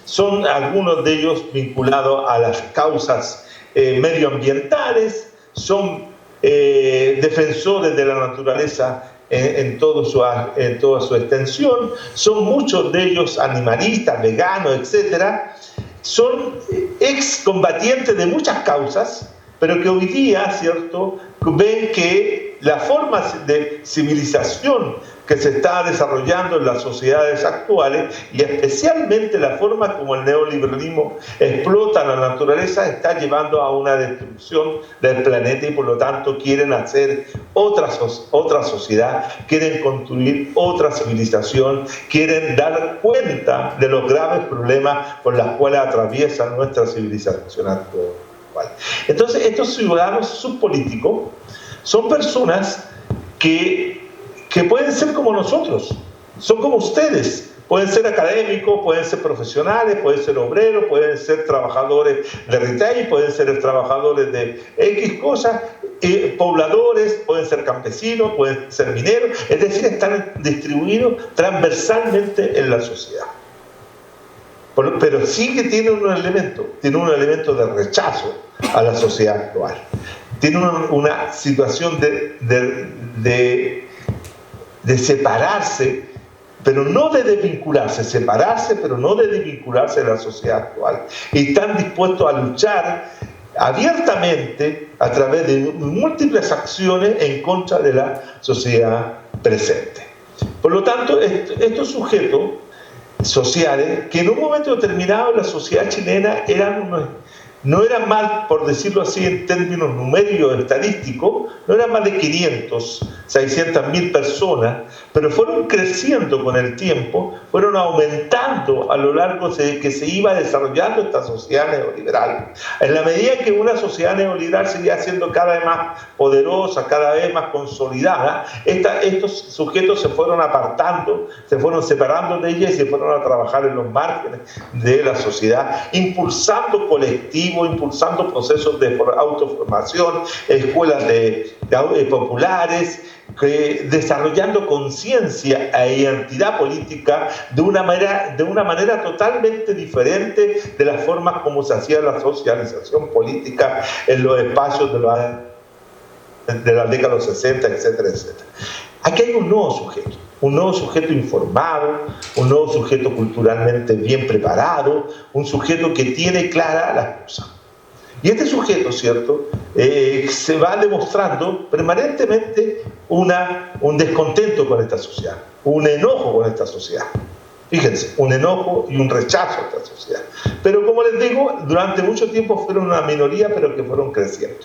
Son algunos de ellos vinculados a las causas medioambientales, son defensores de la naturaleza en toda su extensión, son muchos de ellos animalistas, veganos, etcétera. Son excombatientes de muchas causas, pero que hoy día, ¿cierto?, ven que la forma de civilización que se está desarrollando en las sociedades actuales, y especialmente la forma como el neoliberalismo explota la naturaleza, está llevando a una destrucción del planeta, y por lo tanto quieren hacer otra sociedad, quieren construir otra civilización, quieren dar cuenta de los graves problemas por los cuales atraviesa nuestra civilización actual. Entonces, estos ciudadanos subpolíticos son personas que pueden ser como nosotros, son como ustedes, pueden ser académicos, pueden ser profesionales, pueden ser obreros, pueden ser trabajadores de retail, pueden ser trabajadores de X cosas, pobladores, pueden ser campesinos, pueden ser mineros, es decir, están distribuidos transversalmente en la sociedad. Pero sí que tiene un elemento de rechazo a la sociedad actual. Tiene una situación de de separarse, pero no de desvincularse, separarse, pero no de desvincularse de la sociedad actual. Y están dispuestos a luchar abiertamente a través de múltiples acciones en contra de la sociedad presente. Por lo tanto, estos sujetos sociales, que en un momento determinado la sociedad chilena no eran más, por decirlo así en términos numéricos estadísticos, no eran más de 500, 600.000 personas, pero fueron creciendo con el tiempo, fueron aumentando a lo largo de que se iba desarrollando esta sociedad neoliberal. En la medida que una sociedad neoliberal se iba haciendo cada vez más poderosa, cada vez más consolidada, estos sujetos se fueron apartando, se fueron separando de ella y se fueron a trabajar en los márgenes de la sociedad, impulsando colectivos, impulsando procesos de autoformación, escuelas populares, desarrollando conciencia e identidad política de una manera totalmente diferente de las formas como se hacía la socialización política en los espacios de la década de los 60, etcétera, etcétera. Aquí hay un nuevo sujeto informado, un nuevo sujeto culturalmente bien preparado, un sujeto que tiene clara las cosas. Y este sujeto, ¿cierto?, se va demostrando permanentemente un descontento con esta sociedad, un enojo con esta sociedad. Fíjense, un enojo y un rechazo a esta sociedad. Pero como les digo, durante mucho tiempo fueron una minoría, pero que fueron creciendo.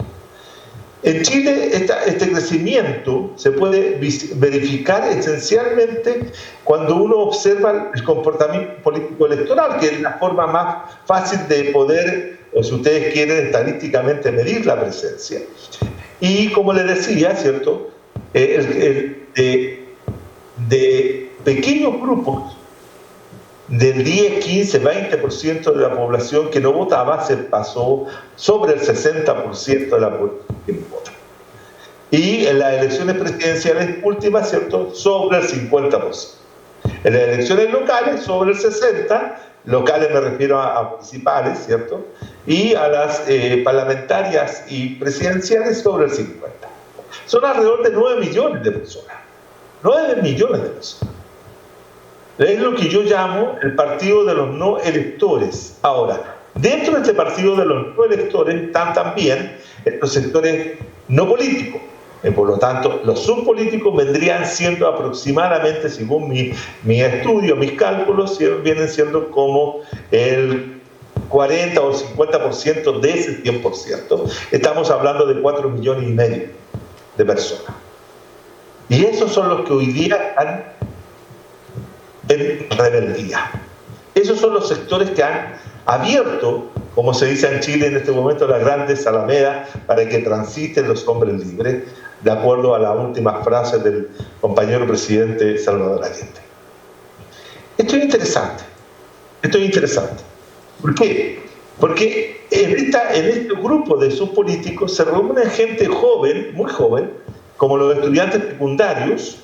En Chile este crecimiento se puede verificar esencialmente cuando uno observa el comportamiento político electoral, que es la forma más fácil de poder, o si ustedes quieren, estadísticamente medir la presencia. Y como les decía, ¿cierto?, de pequeños grupos, del 10, 15, 20% de la población que no votaba, se pasó sobre el 60% de la población que no vota. Y en las elecciones presidenciales últimas, ¿cierto?, sobre el 50%. En las elecciones locales, sobre el 60%, locales me refiero a municipales, ¿cierto?, y a las parlamentarias y presidenciales sobre el 50%. Son alrededor de 9 millones de personas. 9 millones de personas. Es lo que yo llamo el partido de los no electores. Ahora, dentro de este partido de los no electores están también los sectores no políticos. Por lo tanto, los subpolíticos vendrían siendo aproximadamente, según mi estudio, mis cálculos, vienen siendo como el 40 o 50% de ese 100%. Estamos hablando de 4,5 millones de personas. Y esos son los que hoy día están en rebeldía. Esos son los sectores que han abierto, como se dice en Chile en este momento, las grandes alamedas para que transiten los hombres libres, de acuerdo a las últimas frases del compañero presidente Salvador Allende. Esto es interesante. ¿Por qué? Porque en este grupo de subpolíticos se reúne gente joven, muy joven, como los estudiantes secundarios,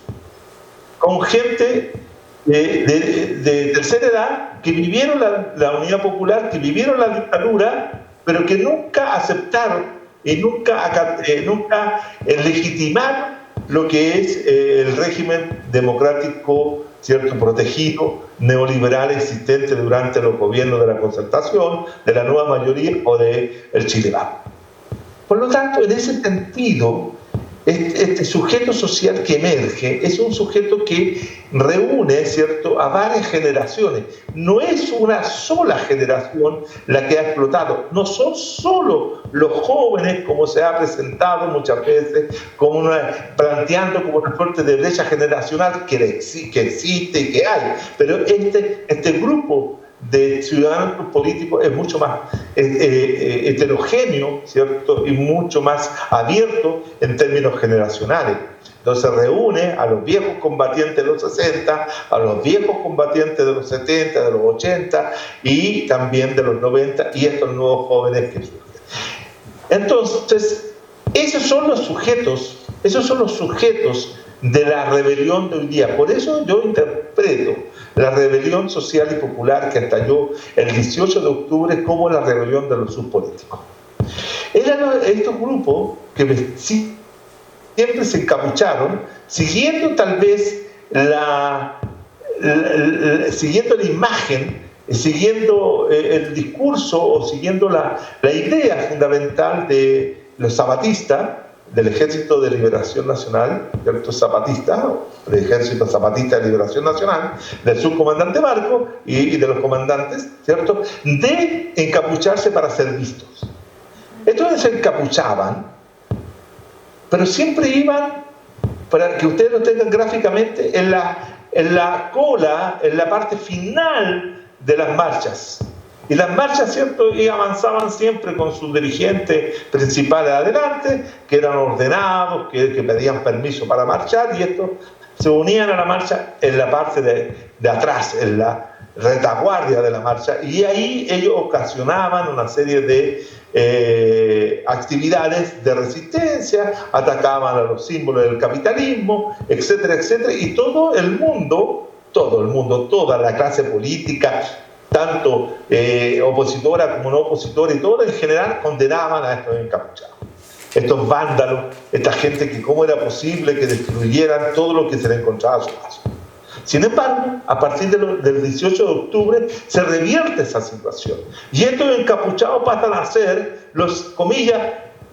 con gente de tercera edad que vivieron la Unidad Popular, que vivieron la dictadura, pero que nunca aceptaron y nunca legitimaron lo que es el régimen democrático, ¿cierto?, protegido, neoliberal existente durante los gobiernos de la Concertación, de la nueva mayoría o del Chile Vamos. Por lo tanto, en ese sentido, este sujeto social que emerge es un sujeto que reúne, ¿cierto?, a varias generaciones. No es una sola generación la que ha explotado. No son solo los jóvenes, como se ha presentado muchas veces, planteando como una suerte de brecha generacional que existe y que hay. Pero este grupo de ciudadanos políticos es mucho más heterogéneo, ¿cierto?, y mucho más abierto en términos generacionales. Entonces reúne a los viejos combatientes de los 60, a los viejos combatientes de los 70, de los 80 y también de los 90 y estos nuevos jóvenes que surgen. Entonces, esos son los sujetos de la rebelión de hoy día. Por eso yo interpreto la rebelión social y popular que estalló el 18 de octubre como la rebelión de los subpolíticos. Eran estos grupos que siempre se encapucharon, siguiendo tal vez siguiendo la imagen, siguiendo el discurso o siguiendo la idea fundamental de los zapatistas, del Ejército de Liberación Nacional, ¿cierto? Zapatista, del Ejército Zapatista de Liberación Nacional, del subcomandante Marcos y de los comandantes, ¿cierto?, de encapucharse para ser vistos. Estos se encapuchaban, pero siempre iban, para que ustedes lo tengan gráficamente, en la cola, en la parte final de las marchas. Y las marchas, ¿cierto?, y avanzaban siempre con sus dirigentes principales adelante, que eran ordenados, que pedían permiso para marchar, y estos se unían a la marcha en la parte de atrás, en la retaguardia de la marcha, y ahí ellos ocasionaban una serie de actividades de resistencia, atacaban a los símbolos del capitalismo, etcétera, etcétera, y todo el mundo, toda la clase política, tanto opositora como no opositora, y todo en general condenaban a estos encapuchados, estos vándalos, esta gente que cómo era posible que destruyeran todo lo que se le encontraba a su paso. Sin embargo, a partir del 18 de octubre se revierte esa situación y estos encapuchados pasan a ser los, comillas,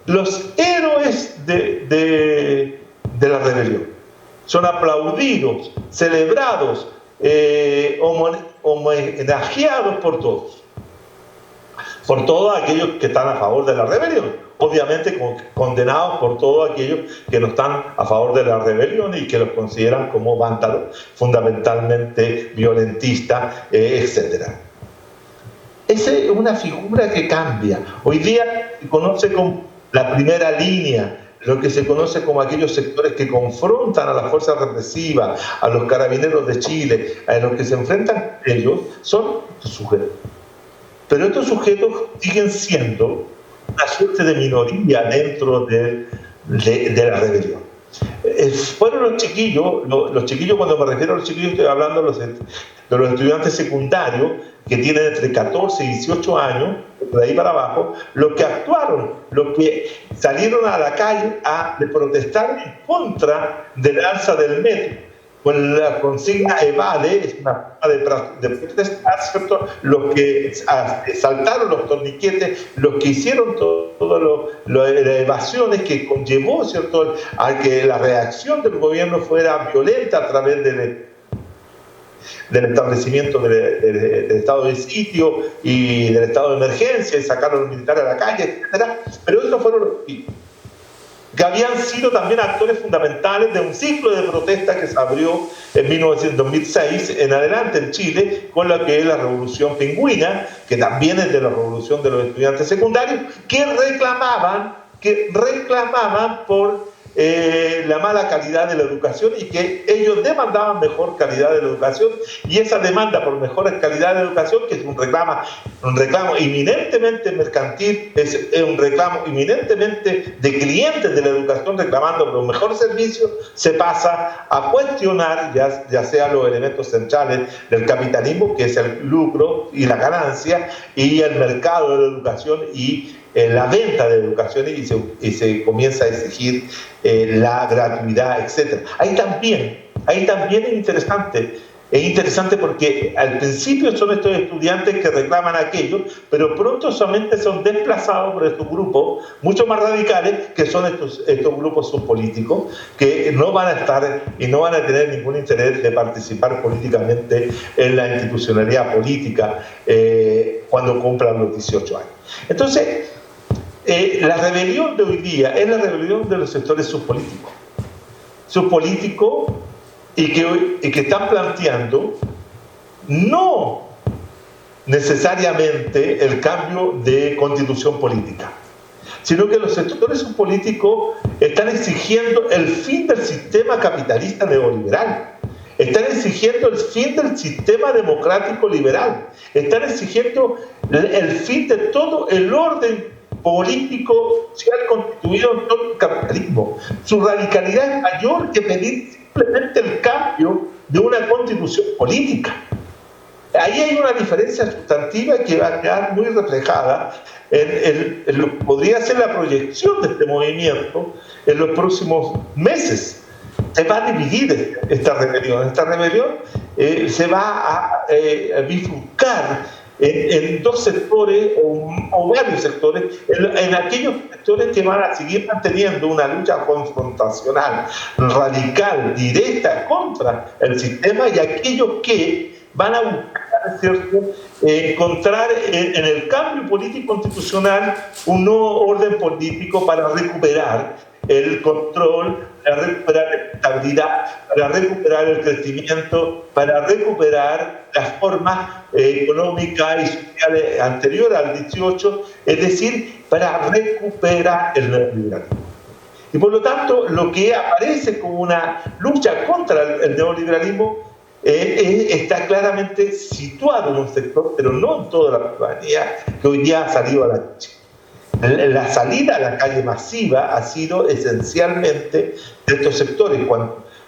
los héroes de la rebelión. Son aplaudidos, celebrados, homenajeados por todos aquellos que están a favor de la rebelión, obviamente condenados por todos aquellos que no están a favor de la rebelión y que los consideran como vándalos, fundamentalmente violentistas, etc. Esa es una figura que cambia. Hoy día se conoce como la primera línea, lo que se conoce como aquellos sectores que confrontan a las fuerzas represivas, a los carabineros de Chile, a los que se enfrentan a ellos, son estos sujetos. Pero estos sujetos siguen siendo una suerte de minoría dentro de la rebelión. Fueron los chiquillos, cuando me refiero a los chiquillos estoy hablando de los estudiantes secundarios que tienen entre 14 y 18 años, de ahí para abajo, los que actuaron, los que salieron a la calle a protestar en contra del alza del metro. Con la consigna evade, es una forma de protestar, ¿cierto? Los que saltaron los torniquetes, los que hicieron todas las evasiones que conllevó, ¿cierto?, a que la reacción del gobierno fuera violenta a través del establecimiento del estado de sitio y del estado de emergencia, y sacaron a los militares a la calle, etc. Pero esos fueron los que habían sido también actores fundamentales de un ciclo de protesta que se abrió en 2006 en adelante en Chile, con lo que es la Revolución Pingüina, que también es de la Revolución de los Estudiantes Secundarios, que reclamaban por la mala calidad de la educación y que ellos demandaban mejor calidad de la educación, y esa demanda por mejor calidad de educación, que es un reclamo eminentemente mercantil, es un reclamo eminentemente de clientes de la educación reclamando por un mejor servicio, se pasa a cuestionar ya sea los elementos centrales del capitalismo, que es el lucro y la ganancia, y el mercado de la educación y la venta de educación, y se comienza a exigir la gratuidad, etc. Ahí también es interesante porque al principio son estos estudiantes que reclaman aquello, pero pronto solamente son desplazados por estos grupos mucho más radicales, que son estos grupos subpolíticos, que no van a estar y no van a tener ningún interés de participar políticamente en la institucionalidad política cuando cumplan los 18 años. Entonces, la rebelión de hoy día es la rebelión de los sectores subpolíticos y que están planteando no necesariamente el cambio de constitución política, sino que los sectores subpolíticos están exigiendo el fin del sistema capitalista neoliberal, están exigiendo el fin del sistema democrático liberal, están exigiendo el fin de todo el orden político social constituido en todo el capitalismo. Su radicalidad es mayor que pedir simplemente el cambio de una constitución política. Ahí hay una diferencia sustantiva que va a quedar muy reflejada en lo que podría ser la proyección de este movimiento en los próximos meses. se va a dividir esta rebelión. Esta rebelión se va a bifurcar en dos sectores o varios sectores, en aquellos sectores que van a seguir manteniendo una lucha confrontacional, radical, directa contra el sistema, y aquellos que van a buscar, ¿cierto?, encontrar en el cambio político constitucional un nuevo orden político para recuperar el control, para recuperar la estabilidad, para recuperar el crecimiento, para recuperar las formas económicas y sociales anteriores al 18, es decir, para recuperar el neoliberalismo. Y por lo tanto, lo que aparece como una lucha contra el neoliberalismo está claramente situado en un sector, pero no en toda la ciudadanía que hoy día ha salido a la calle. La salida a la calle masiva ha sido esencialmente de estos sectores.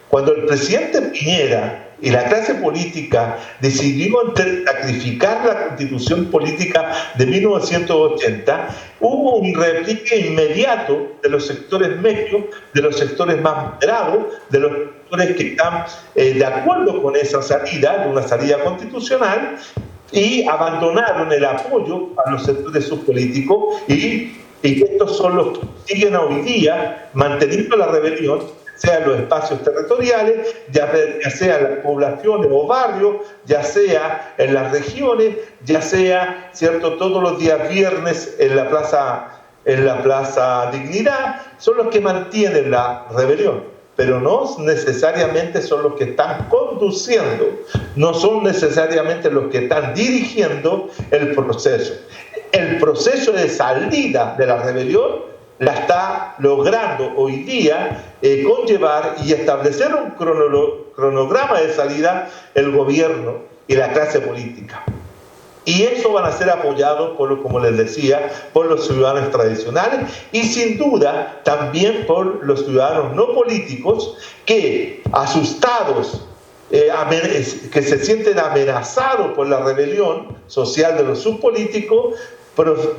Cuando el presidente Piñera y la clase política decidió sacrificar la constitución política de 1980, hubo un replique inmediato de los sectores medios, de los sectores más moderados, de los sectores que están de acuerdo con esa salida, de una salida constitucional, y abandonaron el apoyo a los sectores subpolíticos, y estos son los que siguen hoy día manteniendo la rebelión, sea en los espacios territoriales, ya sea en las poblaciones o barrios, ya sea en las regiones, ya sea, ¿cierto?, todos los días viernes en la Plaza Dignidad, son los que mantienen la rebelión, pero no necesariamente son los que están conduciendo, no son necesariamente los que están dirigiendo el proceso. El proceso de salida de la rebelión la está logrando hoy día conllevar y establecer un cronograma de salida el gobierno y la clase política. Y eso van a ser apoyados, como les decía, por los ciudadanos tradicionales y sin duda también por los ciudadanos no políticos que, asustados, que se sienten amenazados por la rebelión social de los subpolíticos,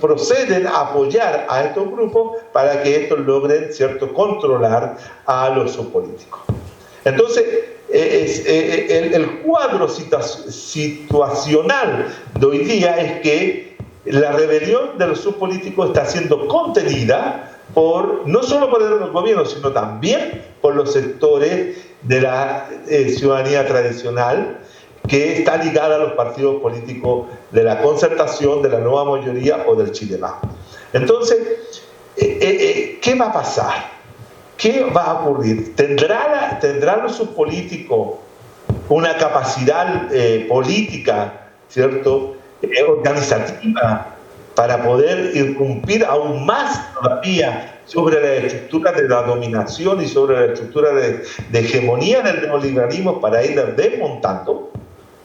proceden a apoyar a estos grupos para que estos logren, ¿cierto?, controlar a los subpolíticos. Entonces, el cuadro situacional de hoy día es que la rebelión de los subpolíticos está siendo contenida no solo por el gobierno, sino también por los sectores de la ciudadanía tradicional, que está ligada a los partidos políticos de la concertación, de la nueva mayoría o del Chile Más. Entonces, ¿qué va a pasar? ¿Qué va a ocurrir? ¿Tendrán los subpolíticos una capacidad política, ¿cierto?, organizativa, para poder irrumpir aún más todavía sobre la estructura de la dominación y sobre la estructura de hegemonía del neoliberalismo para ir desmontando?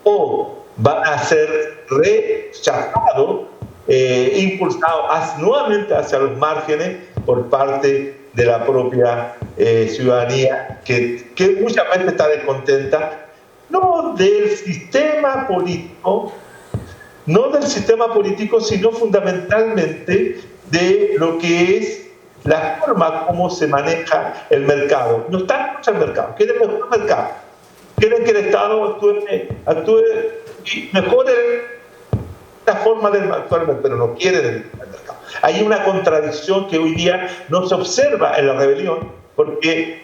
¿O van a ser rechazados, impulsados nuevamente hacia los márgenes por parte de la propia ciudadanía que muchas veces está descontenta, no del sistema político, sino fundamentalmente de lo que es la forma como se maneja el mercado? No están en contra del mercado, quieren mejor el mercado, quieren que el Estado actúe y mejore la forma del actual, pero no quieren el mercado. Hay una contradicción que hoy día no se observa en la rebelión, porque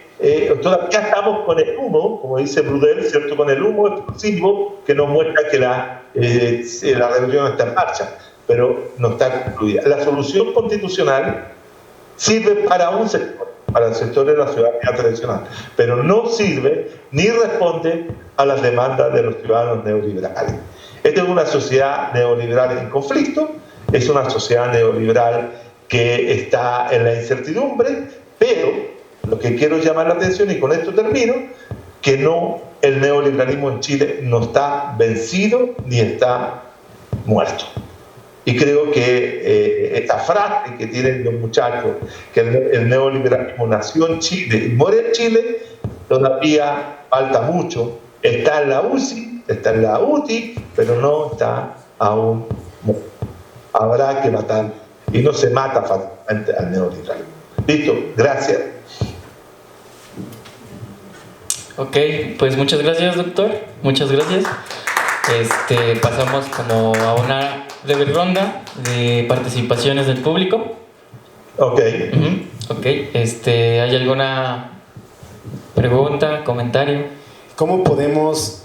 todavía estamos con el humo, como dice Brudel, ¿cierto?, con el humo explosivo que nos muestra que la rebelión está en marcha, pero no está concluida. La solución constitucional sirve para un sector, para el sector de la ciudadanía tradicional, pero no sirve ni responde a las demandas de los ciudadanos neoliberales. Esta es una sociedad neoliberal en conflicto, es una sociedad neoliberal que está en la incertidumbre, pero lo que quiero llamar la atención, y con esto termino, que el neoliberalismo en Chile no está vencido ni está muerto. Y creo que esta frase que tienen los muchachos, que el neoliberalismo nació en Chile y muere en Chile, todavía falta mucho. Está en la UCI, está en la UTI, pero no está aún muerto. Habrá que matar, y no se mata fácilmente al neoliberalismo. Listo, gracias. Ok, pues muchas gracias, doctor. Muchas gracias. Pasamos como a una breve ronda de participaciones del público. Ok. Ok, ¿hay alguna pregunta, comentario? ¿Cómo podemos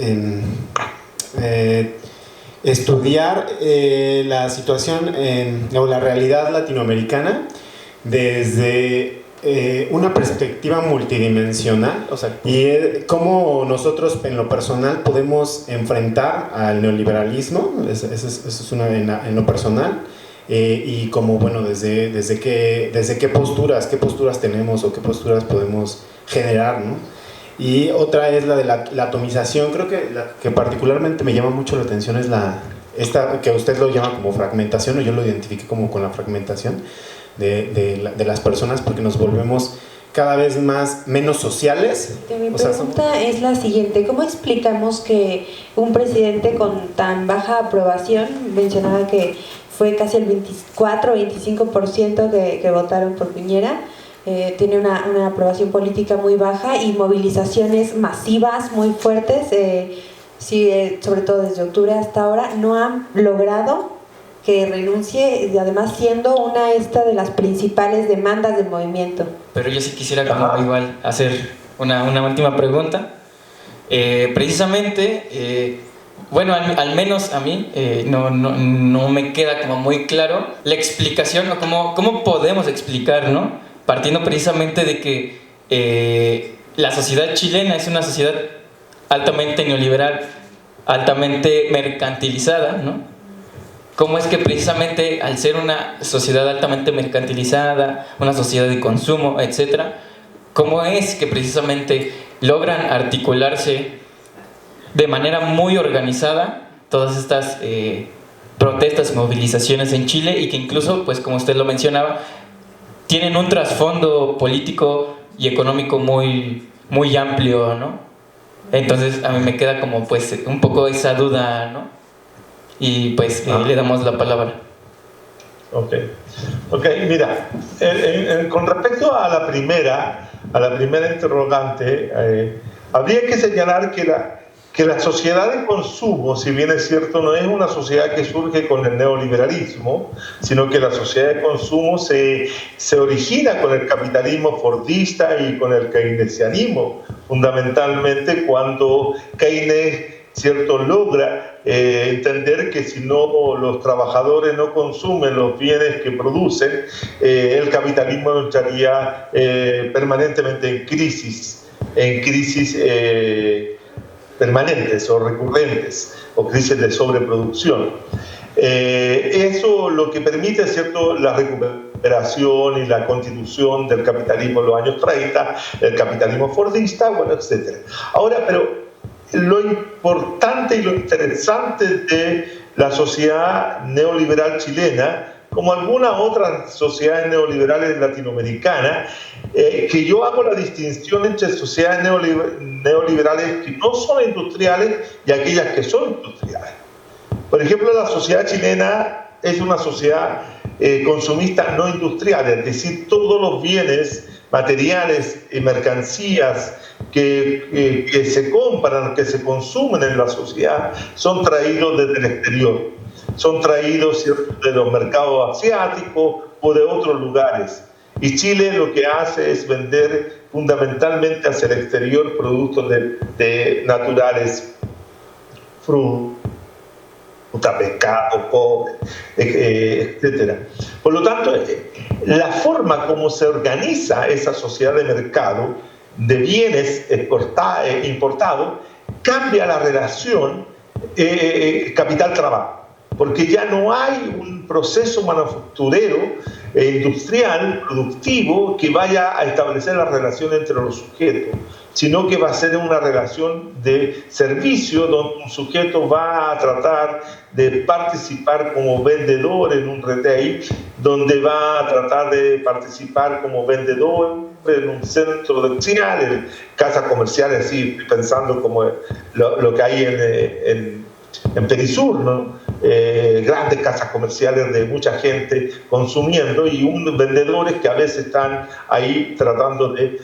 estudiar la situación o la realidad latinoamericana desde una perspectiva multidimensional? O sea, y cómo nosotros en lo personal podemos enfrentar al neoliberalismo, eso es una en lo personal, y como, bueno, desde qué posturas tenemos o qué posturas podemos generar, ¿no? Y otra es la de la atomización. Creo que la que particularmente me llama mucho la atención es esta que usted lo llama como fragmentación, o yo lo identifique como con la fragmentación de las personas, porque nos volvemos cada vez menos sociales. Mi pregunta es la siguiente: ¿cómo explicamos que un presidente con tan baja aprobación, mencionaba que fue casi el 24 o 25% que votaron por Piñera, tiene una aprobación política muy baja y movilizaciones masivas muy fuertes, sobre todo desde octubre hasta ahora, no han logrado que renuncie, y además siendo una de las principales demandas del movimiento? Pero yo sí quisiera como igual hacer una última pregunta. Precisamente, bueno, al menos a mí no me queda como muy claro la explicación, o cómo podemos explicar, ¿no? Partiendo precisamente de que la sociedad chilena es una sociedad altamente neoliberal, altamente mercantilizada, ¿no? ¿Cómo es que precisamente al ser una sociedad altamente mercantilizada, una sociedad de consumo, etcétera, cómo es que precisamente logran articularse de manera muy organizada todas estas protestas y movilizaciones en Chile, y que incluso, pues como usted lo mencionaba, tienen un trasfondo político y económico muy, muy amplio, ¿no? Entonces a mí me queda como pues un poco esa duda, ¿no? Y pues le damos la palabra. Ok, mira, con respecto a la primera interrogante, habría que señalar que la sociedad de consumo, si bien es cierto, no es una sociedad que surge con el neoliberalismo, sino que la sociedad de consumo se origina con el capitalismo fordista y con el keynesianismo, fundamentalmente cuando Keynes, ¿cierto?, logra entender que si no los trabajadores no consumen los bienes que producen, el capitalismo entraría permanentemente en crisis permanentes o recurrentes, o crisis de sobreproducción. Eso lo que permite, ¿cierto?, la recuperación y la constitución del capitalismo en los años 30, el capitalismo fordista, bueno, etc. Ahora, pero lo importante y lo interesante de la sociedad neoliberal chilena, como algunas otras sociedades neoliberales latinoamericanas, que yo hago la distinción entre sociedades neoliberales que no son industriales y aquellas que son industriales. Por ejemplo, la sociedad chilena es una sociedad consumista no industrial, es decir, todos los bienes materiales y mercancías que se compran, que se consumen en la sociedad, son traídos desde el exterior, son traídos, ¿cierto?, de los mercados asiáticos o de otros lugares. Y Chile lo que hace es vender fundamentalmente hacia el exterior productos de naturales, fruta, pescado, cobre, etc. Por lo tanto, la forma como se organiza esa sociedad de mercado de bienes importados cambia la relación capital-trabajo, porque ya no hay un proceso manufacturero, industrial, productivo, que vaya a establecer la relación entre los sujetos, sino que va a ser una relación de servicio donde un sujeto va a tratar de participar como vendedor en un retail, donde va a tratar de participar como vendedor en un centro comercial, en casas comerciales, así pensando como lo que hay en Perisur, ¿no?, grandes casas comerciales de mucha gente consumiendo y vendedores que a veces están ahí tratando de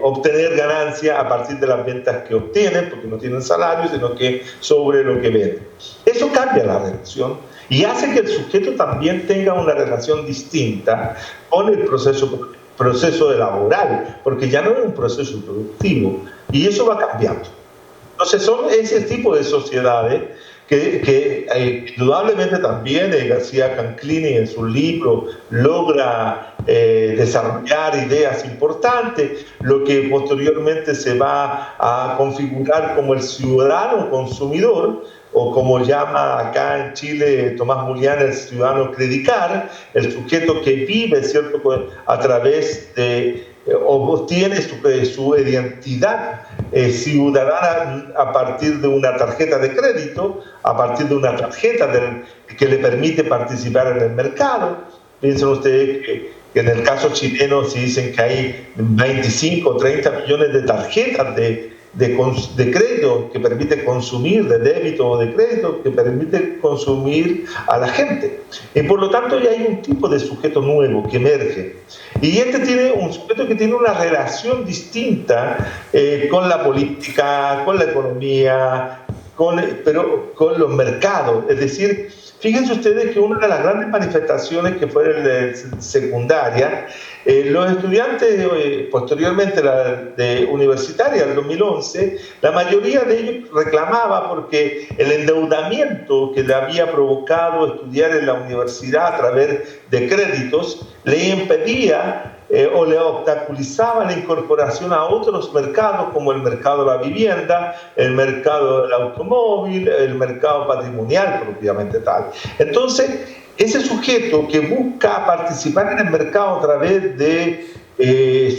obtener ganancia a partir de las ventas que obtienen, porque no tienen salario, sino que sobre lo que venden. Eso cambia la relación y hace que el sujeto también tenga una relación distinta con el proceso laboral, porque ya no es un proceso productivo, y eso va cambiando. Entonces son ese tipo de sociedades que indudablemente también García Canclini en su libro logra desarrollar ideas importantes, lo que posteriormente se va a configurar como el ciudadano consumidor, o como llama acá en Chile Tomás Julián, el ciudadano credicar, el sujeto que vive, ¿cierto?, a través de, o obtiene su identidad ciudadana a partir de una tarjeta de crédito, a partir de una tarjeta que le permite participar en el mercado. Piensen ustedes que en el caso chileno se dicen que hay 25 o 30 millones de tarjetas de crédito que permite consumir, de débito o de crédito, que permite consumir a la gente. Y por lo tanto ya hay un tipo de sujeto nuevo que emerge. Y este tiene un sujeto que tiene una relación distinta con la política, con la economía, pero con los mercados. Es decir, fíjense ustedes que una de las grandes manifestaciones que fue de secundaria, los estudiantes, posteriormente de universitaria, en 2011, la mayoría de ellos reclamaba porque el endeudamiento que le había provocado estudiar en la universidad a través de créditos le impedía o le obstaculizaba la incorporación a otros mercados como el mercado de la vivienda, el mercado del automóvil, el mercado patrimonial propiamente tal. Entonces, ese sujeto que busca participar en el mercado a través de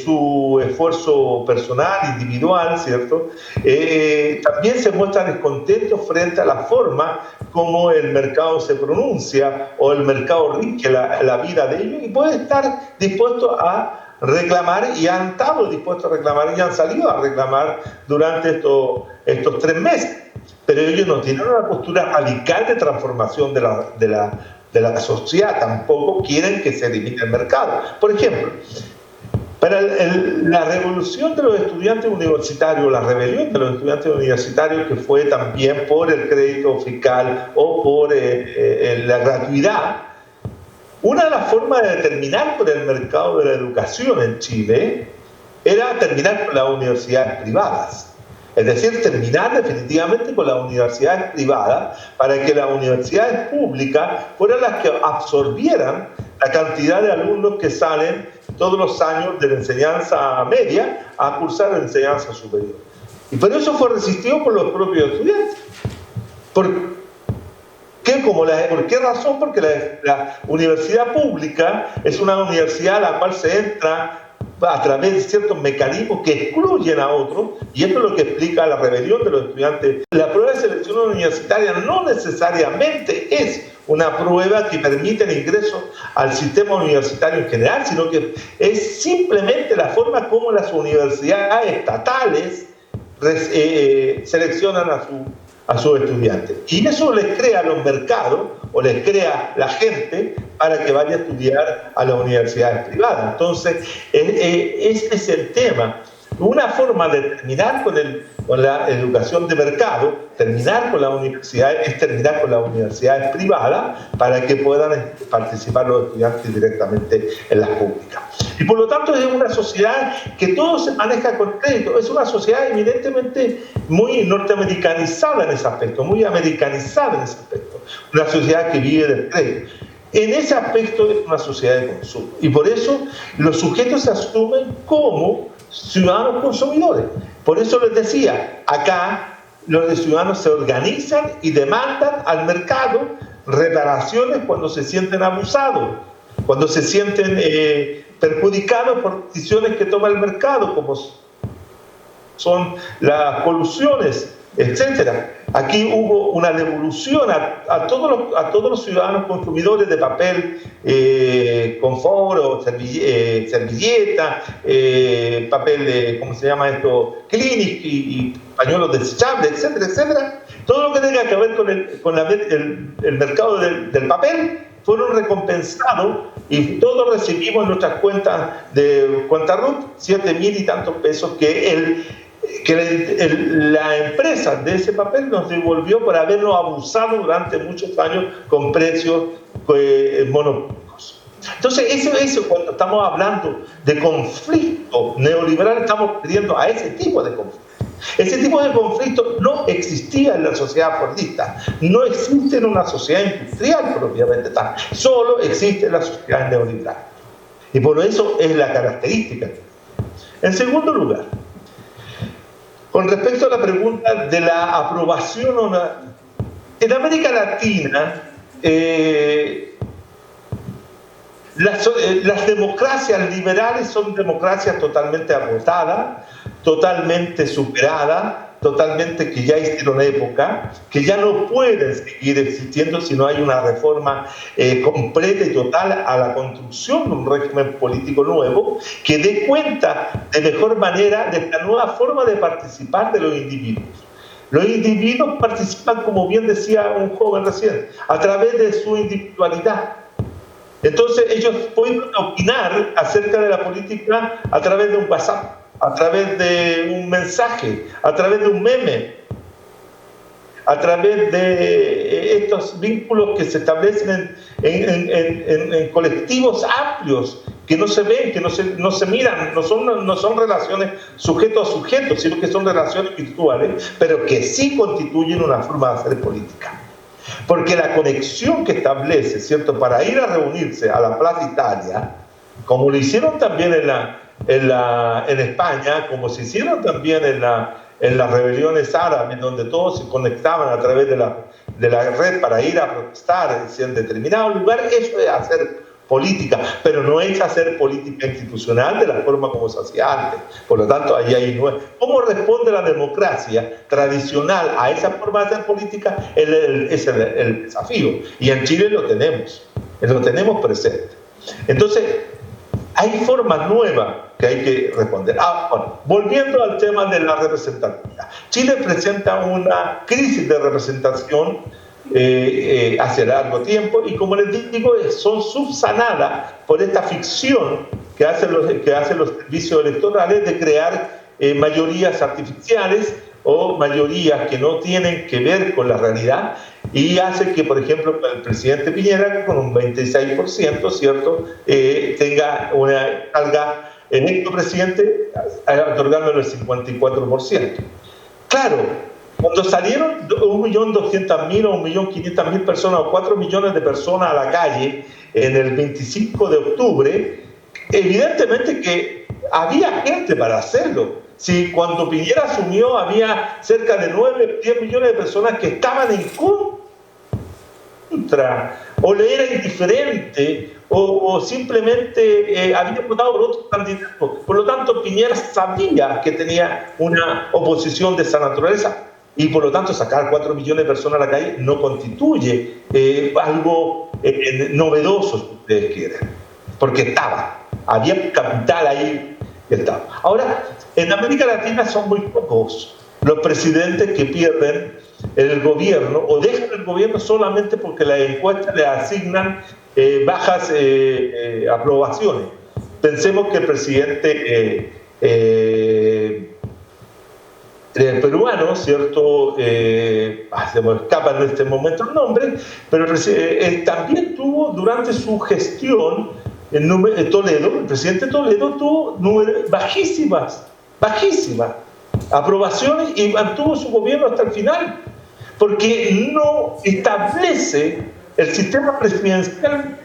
su esfuerzo personal, individual, ¿cierto? También se muestra descontento frente a la forma como el mercado se pronuncia o el mercado rige la vida de ellos, y puede estar dispuesto a reclamar, y han estado dispuestos a reclamar y han salido a reclamar durante estos 3 meses. Pero ellos no tienen una postura radical de transformación de la sociedad, tampoco quieren que se elimine el mercado. Por ejemplo, para la revolución de los estudiantes universitarios, la rebelión de los estudiantes universitarios, que fue también por el crédito fiscal o por la gratuidad, una de las formas de terminar con el mercado de la educación en Chile era terminar con las universidades privadas. Es decir, terminar definitivamente con las universidades privadas para que las universidades públicas fueran las que absorbieran la cantidad de alumnos que salen todos los años de la enseñanza media a cursar la enseñanza superior. Y por eso fue resistido por los propios estudiantes. ¿Por qué razón? Porque la universidad pública es una universidad a la cual se entra a través de ciertos mecanismos que excluyen a otros, y esto es lo que explica la rebelión de los estudiantes. La prueba de selección universitaria no necesariamente es una prueba que permite el ingreso al sistema universitario en general, sino que es simplemente la forma como las universidades estatales seleccionan a sus estudiantes. Y eso les crea los mercados, o les crea la gente para que vaya a estudiar a las universidades privadas. Entonces, este es el tema. Una forma de terminar con la educación de mercado, terminar con las universidades, es terminar con las universidades privadas para que puedan participar los estudiantes directamente en las públicas. Y por lo tanto es una sociedad que todo se maneja con crédito. Es una sociedad evidentemente muy norteamericanizada en ese aspecto, muy americanizada en ese aspecto. Una sociedad que vive del crédito. En ese aspecto es una sociedad de consumo. Y por eso los sujetos se asumen como ciudadanos consumidores. Por eso les decía, acá los ciudadanos se organizan y demandan al mercado reparaciones cuando se sienten abusados, cuando se sienten perjudicados por decisiones que toma el mercado, como son las colusiones, etcétera. Aquí hubo una devolución a todos los ciudadanos consumidores de papel, confort, o servilleta, papel de, ¿cómo se llama esto? Clinic y pañuelos desechables, etcétera, etcétera. Todo lo que tenga que ver con el mercado del papel fueron recompensados y todos recibimos nuestras cuentas de cuenta RUT 7.000 y tantos pesos que la empresa de ese papel nos devolvió por habernos abusado durante muchos años con precios monopólicos. Entonces, eso cuando estamos hablando de conflicto neoliberal, estamos pidiendo a ese tipo de conflicto. Ese tipo de conflicto no existía en la sociedad fordista, no existe en una sociedad industrial propiamente tal, solo existe en la sociedad neoliberal. Y por eso es la característica. En segundo lugar, con respecto a la pregunta de la aprobación o no, en América Latina, las democracias liberales son democracias totalmente agotadas, totalmente superadas, totalmente que ya hicieron época, que ya no pueden seguir existiendo si no hay una reforma completa y total a la construcción de un régimen político nuevo que dé cuenta de mejor manera de esta nueva forma de participar de los individuos. Los individuos participan, como bien decía un joven recién, a través de su individualidad. Entonces ellos pueden opinar acerca de la política a través de un WhatsApp, a través de un mensaje, a través de un meme, a través de estos vínculos que se establecen en colectivos amplios, que no se ven, que no se miran, no son relaciones sujeto a sujeto, sino que son relaciones virtuales, pero que sí constituyen una forma de hacer política. Porque la conexión que establece, ¿cierto?, para ir a reunirse a la Plaza Italia, como lo hicieron también en España, como se hicieron también en las rebeliones árabes, donde todos se conectaban a través de la red para ir a protestar en determinado lugar, eso es hacer política, pero no es hacer política institucional de la forma como se hacía antes. Por lo tanto, ahí no es. ¿Cómo responde la democracia tradicional a esa forma de hacer política? Es el desafío. Y en Chile lo tenemos presente. Entonces, hay formas nuevas que hay que responder. Bueno, volviendo al tema de la representatividad. Chile presenta una crisis de representación hace largo tiempo y, como les digo, son subsanadas por esta ficción que hacen los servicios electorales de crear mayorías artificiales o mayorías que no tienen que ver con la realidad, y hace que, por ejemplo, el presidente Piñera, con un 26%, ¿cierto?, salga electo presidente otorgándole el 54%. Claro, cuando salieron 1.200.000 o 1.500.000 personas o 4 millones de personas a la calle en el 25 de octubre, evidentemente que había gente para hacerlo. Si cuando Piñera asumió había cerca de 9, 10 millones de personas que estaban en contra, o le era indiferente, o simplemente habían votado por otro candidato. Por lo tanto, Piñera sabía que tenía una oposición de esa naturaleza, y por lo tanto sacar 4 millones de personas a la calle no constituye algo novedoso, si ustedes quieren, porque había capital ahí que estaba. Ahora, en América Latina son muy pocos los presidentes que pierden el gobierno o dejan el gobierno solamente porque las encuestas le asignan bajas aprobaciones. Pensemos que el presidente peruano, ¿cierto? Se me escapa en este momento el nombre, pero también tuvo durante su gestión el presidente Toledo tuvo bajísimas aprobaciones y mantuvo su gobierno hasta el final, porque no establece el sistema presidencial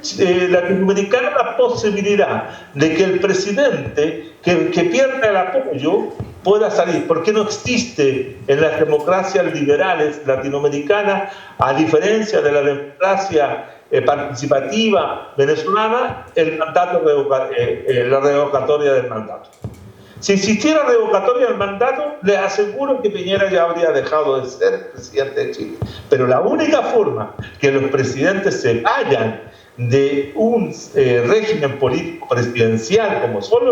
latinoamericano la posibilidad de que el presidente que pierde el apoyo pueda salir, porque no existe en las democracias liberales latinoamericanas, a diferencia de la democracia participativa venezolana, la revocatoria del mandato. Si existiera revocatoria del mandato, les aseguro que Piñera ya habría dejado de ser presidente de Chile. Pero la única forma que los presidentes se vayan de un régimen político presidencial como son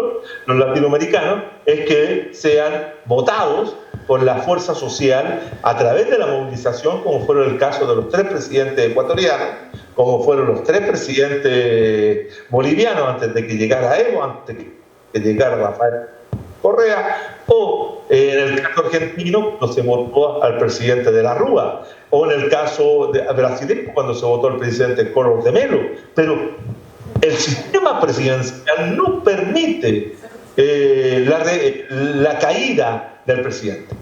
los latinoamericanos es que sean votados por la fuerza social a través de la movilización, como fueron el caso de los 3 presidentes ecuatorianos, como fueron los 3 presidentes bolivianos antes de que llegara Evo, antes de que llegara Rafael Correa, o en el caso argentino cuando se votó al presidente de la Rúa, o en el caso brasileño cuando se votó al presidente Collor de Mello. Pero el sistema presidencial no permite la caída del presidente.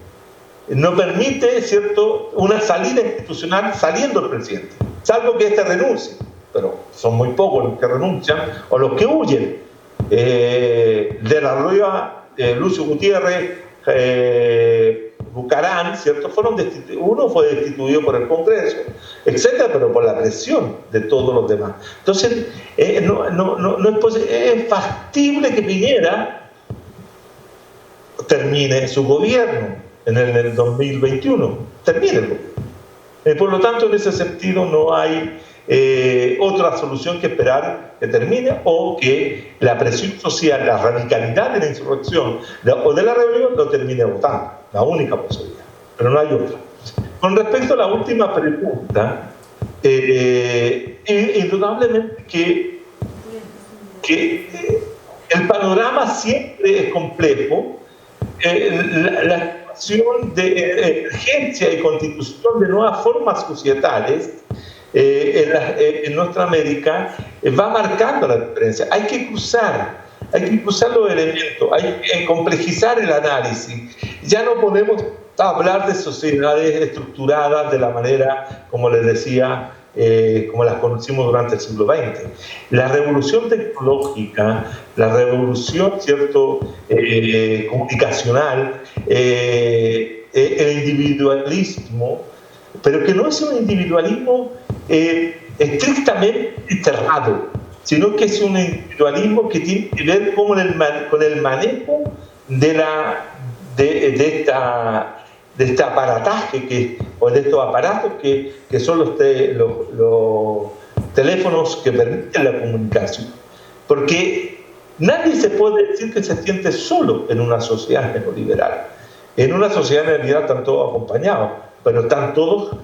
No permite, ¿cierto?, una salida institucional saliendo el presidente, salvo que éste renuncie, pero son muy pocos los que renuncian o los que huyen. De la Rúa, Lucio Gutiérrez, Bucarán, ¿cierto?, uno fue destituido por el Congreso, etcétera, pero por la presión de todos los demás. Entonces, es factible que Piñera termine su gobierno en el 2021, termine el gobierno. Por lo tanto, en ese sentido no hay otra solución que esperar que termine o que la presión social, la radicalidad de la insurrección o de la rebelión lo termine votando. La única posibilidad, pero no hay otra. Con respecto a la última pregunta, indudablemente que el panorama siempre es complejo. La situación de emergencia y constitución de nuevas formas societales en nuestra América va marcando la diferencia. Hay que cruzar los elementos, hay que complejizar el análisis. Ya no podemos hablar de sociedades estructuradas de la manera, como les decía, como las conocimos durante el siglo XX. La revolución tecnológica, la revolución, ¿cierto?, comunicacional, el individualismo, pero que no es un individualismo estrictamente cerrado, sino que es un individualismo que tiene que ver con el manejo de este aparataje o de estos aparatos que son los teléfonos que permiten la comunicación. Porque nadie se puede decir que se siente solo en una sociedad neoliberal. En una sociedad neoliberal están todos acompañados, pero están todos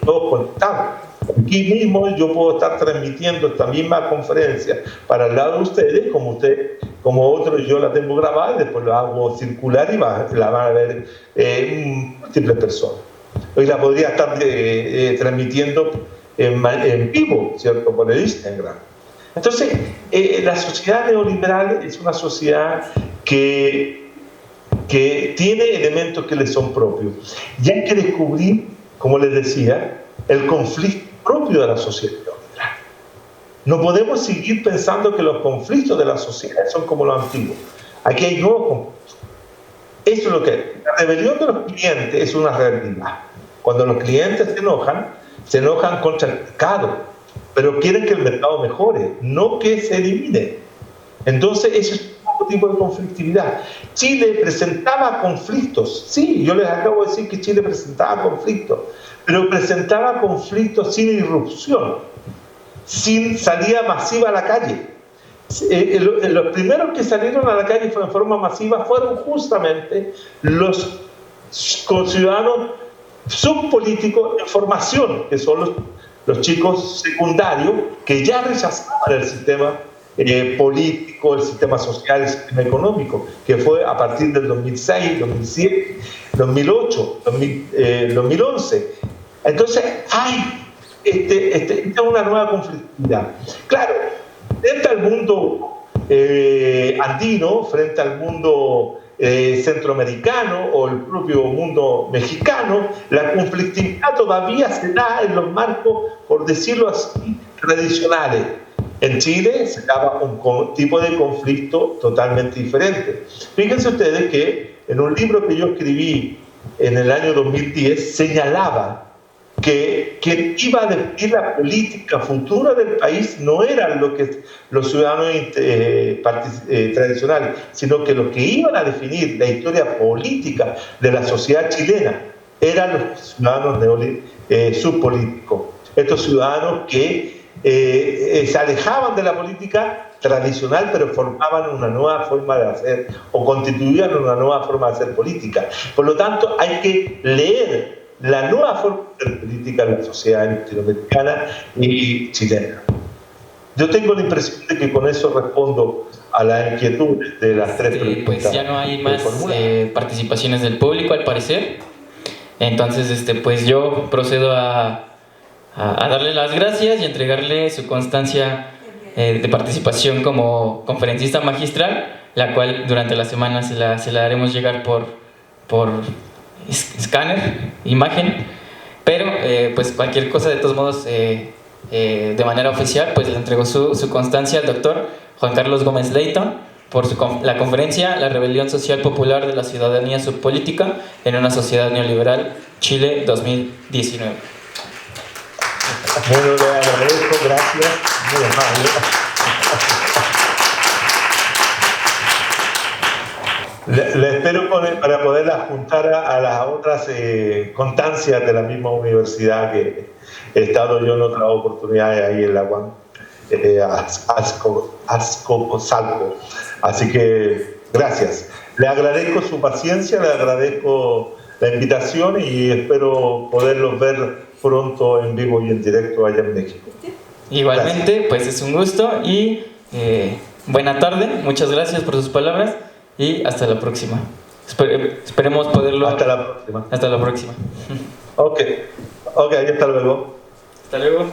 todos conectados. Aquí mismo yo puedo estar transmitiendo esta misma conferencia para el lado de ustedes, como otros yo la tengo grabada y después la hago circular y la van a ver múltiples personas. Hoy la podría estar transmitiendo en vivo, ¿cierto?, por el Instagram. Entonces, la sociedad neoliberal es una sociedad que tiene elementos que le son propios. Y hay que descubrir, como les decía, el conflicto propio de la sociedad neoliberal. No podemos seguir pensando que los conflictos de la sociedad son como los antiguos. Aquí hay nuevos conflictos. Eso es lo que es. La rebelión de los clientes es una realidad. Cuando los clientes se enojan contra el mercado, pero quieren que el mercado mejore, no que se elimine. Entonces, eso es un tipo de conflictividad. Chile presentaba conflictos. Sí, yo les acabo de decir que Chile presentaba conflictos, pero presentaba conflictos sin irrupción, sin salida masiva a la calle. Los primeros que salieron a la calle en forma masiva fueron justamente los ciudadanos subpolíticos en formación, que son los chicos secundarios que ya rechazaban el sistema político, el sistema social, el sistema económico, que fue a partir del 2006, 2007, 2008, 2011. Entonces hay una nueva conflictividad. Claro, frente al mundo andino, frente al mundo centroamericano o el propio mundo mexicano, la conflictividad todavía se da en los marcos, por decirlo así, tradicionales. En Chile se daba un tipo de conflicto totalmente diferente. Fíjense ustedes que en un libro que yo escribí en el año 2010 señalaba que quien iba a definir la política futura del país no eran los ciudadanos tradicionales, sino que los que iban a definir la historia política de la sociedad chilena eran los ciudadanos subpolíticos. Estos ciudadanos que se alejaban de la política tradicional, pero formaban una nueva forma de hacer o constituían una nueva forma de hacer política. Por lo tanto, hay que leer la nueva forma de hacer política en la sociedad latinoamericana y chilena. Yo tengo la impresión de que con eso respondo a la inquietud de las tres preguntas. Pues ya no hay más participaciones del público, al parecer. Entonces, pues yo procedo a darle las gracias y entregarle su constancia de participación como conferencista magistral, la cual durante la semana se la haremos llegar por escáner, imagen, pero pues cualquier cosa, de todos modos, de manera oficial, pues le entregó su constancia al doctor Juan Carlos Gómez Leighton por la conferencia La rebelión social popular de la ciudadanía subpolítica en una sociedad neoliberal, Chile 2019. Bueno, le agradezco, gracias, muy amable. Le espero para poderla juntar a las otras constancias de la misma universidad que he estado yo en otras oportunidades ahí en la UAM, Azcapotzalco. Así que gracias. Le agradezco su paciencia, le agradezco la invitación y espero poderlos ver pronto en vivo y en directo allá en México. Igualmente, gracias. Pues es un gusto y buena tarde. Muchas gracias por sus palabras y hasta la próxima. Esperemos poderlo... Hasta la próxima. Hasta la próxima. Ok, hasta luego. Hasta luego.